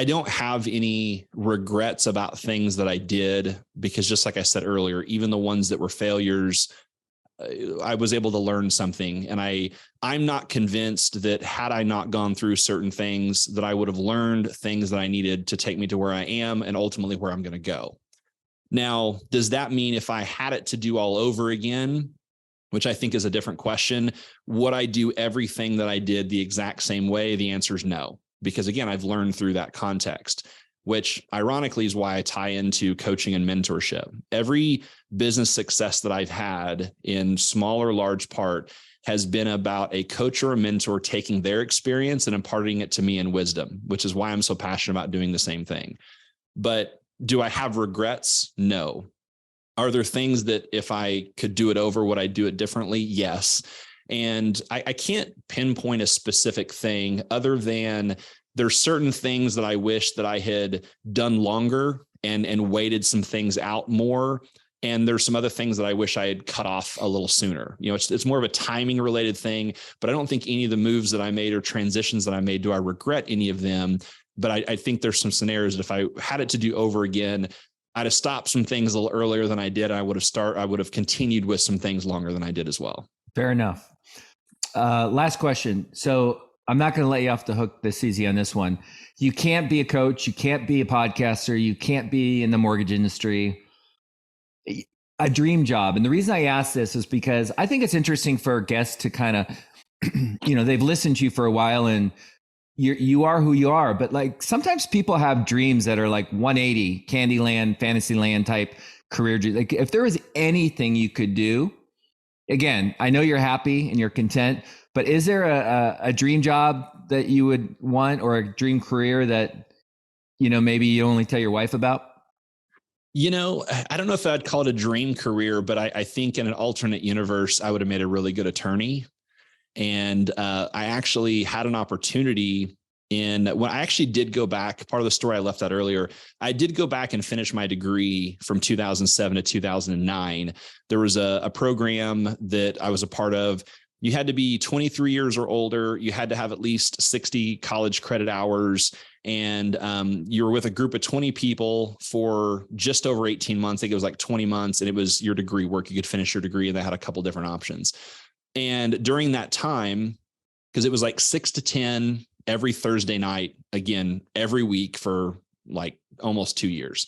don't have any regrets about things that I did, because just like I said earlier, even the ones that were failures, I was able to learn something. And I'm not convinced that had I not gone through certain things, that I would have learned things that I needed to take me to where I am and ultimately where I'm going to go. Now, does that mean if I had it to do all over again, which I think is a different question, would I do everything that I did the exact same way? The answer is no, because again, I've learned through that context, which ironically is why I tie into coaching and mentorship. Every business success that I've had in small or large part has been about a coach or a mentor taking their experience and imparting it to me in wisdom, which is why I'm so passionate about doing the same thing. But do I have regrets? No. Are there things that if I could do it over, would I do it differently? Yes. And I can't pinpoint a specific thing other than there's certain things that I wish that I had done longer and waited some things out more. And there's some other things that I wish I had cut off a little sooner. You know, it's more of a timing related thing, but I don't think any of the moves that I made or transitions that I made, do I regret any of them? But I think there's some scenarios that if I had it to do over again, I'd have stopped some things a little earlier than I did. I would have continued with some things longer than I did as well. Fair enough. Last question. So I'm not going to let you off the hook this easy on this one. You can't be a coach. You can't be a podcaster. You can't be in the mortgage industry. A dream job. And the reason I ask this is because I think it's interesting for guests to kind of, they've listened to you for a while and you are who you are, but like sometimes people have dreams that are like 180 Candyland, Fantasyland type career. Like if there was anything you could do, again, I know you're happy and you're content, but is there a dream job that you would want, or a dream career that, maybe you only tell your wife about? I don't know if I'd call it a dream career, but I think in an alternate universe, I would have made a really good attorney. And I actually had an opportunity when I actually did go back, part of the story I left out earlier, I did go back and finish my degree from 2007 to 2009. There was a program that I was a part of. You had to be 23 years or older. You had to have at least 60 college credit hours. And you were with a group of 20 people for just over 18 months. I think it was like 20 months. And it was your degree work. You could finish your degree, and they had a couple different options. And during that time, because it was like 6 to 10 every Thursday night, again, every week for like almost 2 years.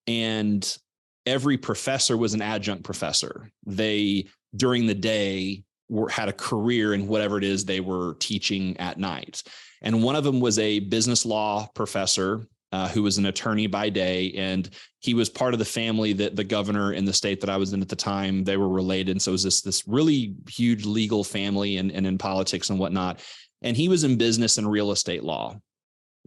And every professor was an adjunct professor. They, during the day, had a career in whatever it is they were teaching at night. And one of them was a business law professor who was an attorney by day. And he was part of the family that the governor in the state that I was in at the time, they were related. And so it was this really huge legal family and in politics and whatnot. And he was in business and real estate law.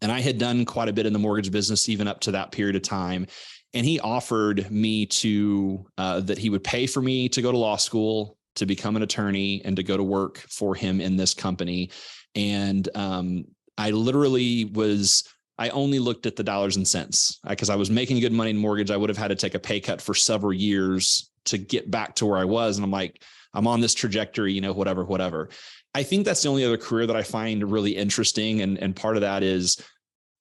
And I had done quite a bit in the mortgage business, even up to that period of time. And he offered me that he would pay for me to go to law school, to become an attorney, and to go to work for him in this company. And I only looked at the dollars and cents because I was making good money in mortgage. I would have had to take a pay cut for several years to get back to where I was. And I'm like, I'm on this trajectory, whatever. I think that's the only other career that I find really interesting. And part of that is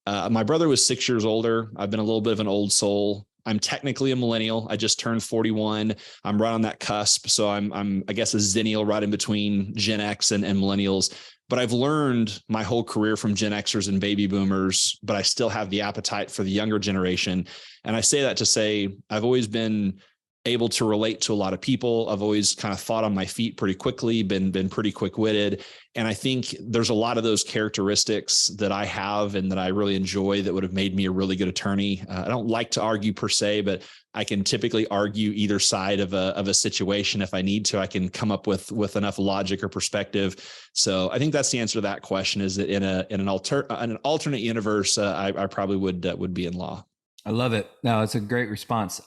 my brother was 6 years older. I've been a little bit of an old soul. I'm technically a millennial. I just turned 41. I'm right on that cusp. So I'm I guess a zennial right in between Gen X and millennials. But I've learned my whole career from Gen Xers and baby boomers, but I still have the appetite for the younger generation. And I say that to say I've always been able to relate to a lot of people. I've always kind of thought on my feet pretty quickly, been pretty quick-witted. And I think there's a lot of those characteristics that I have and that I really enjoy that would have made me a really good attorney. I don't like to argue per se, but I can typically argue either side of a situation if I need to. I can come up with enough logic or perspective. So I think that's the answer to that question, is that in an alternate universe, I probably would be in law. I love it. No, it's a great response.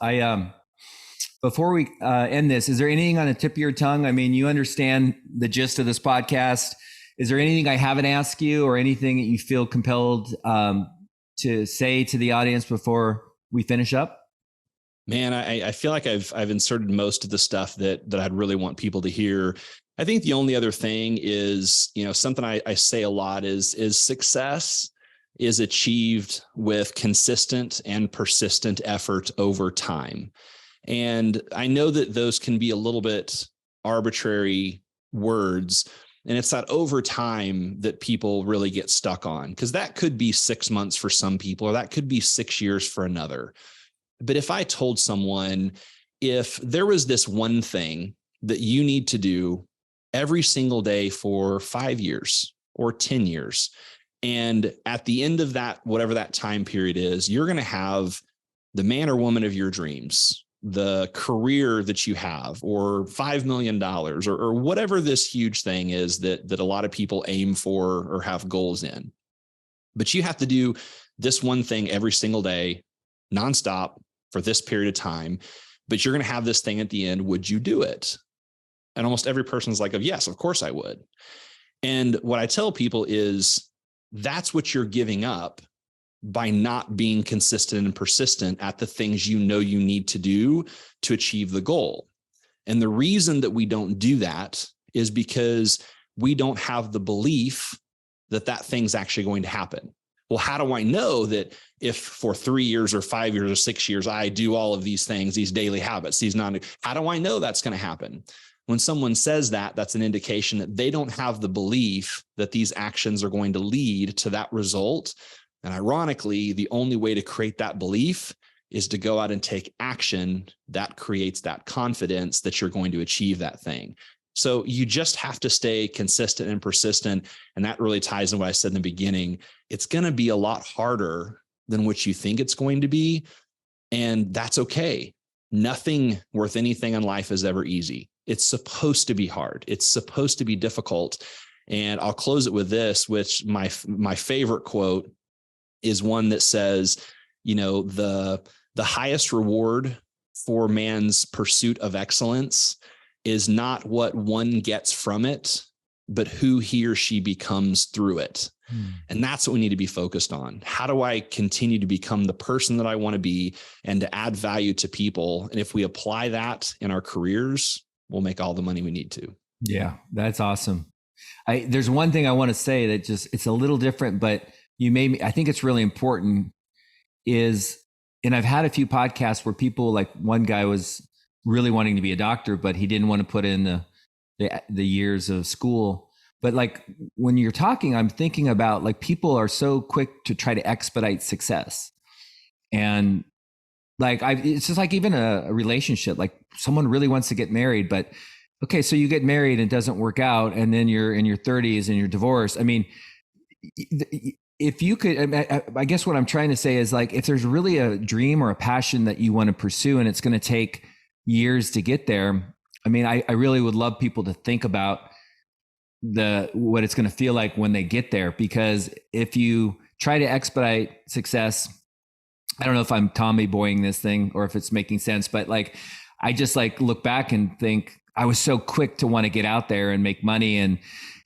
Before we end this, is there anything on the tip of your tongue? I mean, you understand the gist of this podcast. Is there anything I haven't asked you, or anything that you feel compelled to say to the audience before we finish up? Man, I feel like I've inserted most of the stuff that I'd really want people to hear. I think the only other thing is, something I say a lot is success is achieved with consistent and persistent effort over time. And I know that those can be a little bit arbitrary words, and it's that over time that people really get stuck on, because that could be 6 months for some people, or that could be 6 years for another. But if I told someone, if there was this one thing that you need to do every single day for 5 years or 10 years, and at the end of that, whatever that time period is, you're going to have the man or woman of your dreams, the career that you have, or $5 million, or whatever this huge thing is that a lot of people aim for or have goals in. But you have to do this one thing every single day, nonstop, for this period of time, but you're going to have this thing at the end. Would you do it? And almost every person's like, yes, of course I would. And what I tell people is that's what you're giving up by not being consistent and persistent at the things you need to do to achieve the goal. And the reason that we don't do that is because we don't have the belief that that thing's actually going to happen. Well, how do I know that if for 3 years or 5 years or 6 years, I do all of these things, these daily habits, how do I know that's going to happen? When someone says that, that's an indication that they don't have the belief that these actions are going to lead to that result. And ironically, the only way to create that belief is to go out and take action that creates that confidence that you're going to achieve that thing. So you just have to stay consistent and persistent. And that really ties in what I said in the beginning. It's going to be a lot harder than what you think it's going to be. And that's okay. Nothing worth anything in life is ever easy. It's supposed to be hard. It's supposed to be difficult. And I'll close it with this, which my favorite quote is one that says, the highest reward for man's pursuit of excellence is not what one gets from it, but who he or she becomes through it. And that's what we need to be focused on. How do I continue to become the person that I want to be and to add value to people? And if we apply that in our careers, we'll make all the money we need to. Yeah, that's awesome. There's one thing I want to say that it's a little different, but I think it's really important and I've had a few podcasts where people, like one guy was really wanting to be a doctor, but he didn't want to put in the years of school. But like when you're talking, I'm thinking about like people are so quick to try to expedite success. And like it's just like even a relationship, like someone really wants to get married, but okay, so you get married and it doesn't work out, and then you're in your 30s and you're divorced. I mean, if you could, I guess what I'm trying to say is like, if there's really a dream or a passion that you want to pursue and it's going to take years to get there, I mean, I really would love people to think about what it's going to feel like when they get there, because if you try to expedite success, I don't know if I'm Tommy Boying this thing or if it's making sense, but like, I just like look back and think I was so quick to want to get out there and make money.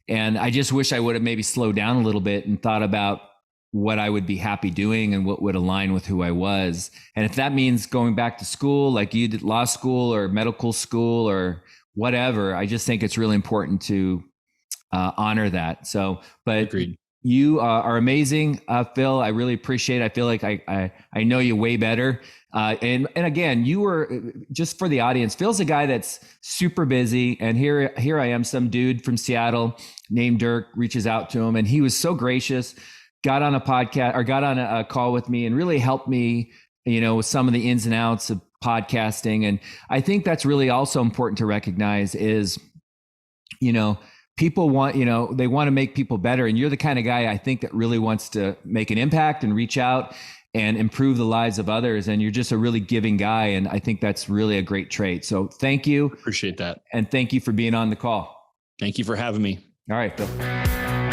And I just wish I would have maybe slowed down a little bit and thought about what I would be happy doing and what would align with who I was. And if that means going back to school, like you did, law school or medical school or whatever, I just think it's really important to honor that. So, but Agreed. You are amazing, Phil. I really appreciate it. I feel like I know you way better. And again, you were, just for the audience, Phil's a guy that's super busy. And here I am, some dude from Seattle named Dirk reaches out to him, and he was so gracious, got on a podcast or got on a call with me and really helped me, with some of the ins and outs of podcasting. And I think that's really also important to recognize is, people want, they want to make people better. And you're the kind of guy I think that really wants to make an impact and reach out and improve the lives of others. And you're just a really giving guy. And I think that's really a great trait. So thank you. Appreciate that. And thank you for being on the call. Thank you for having me. All right, Phil.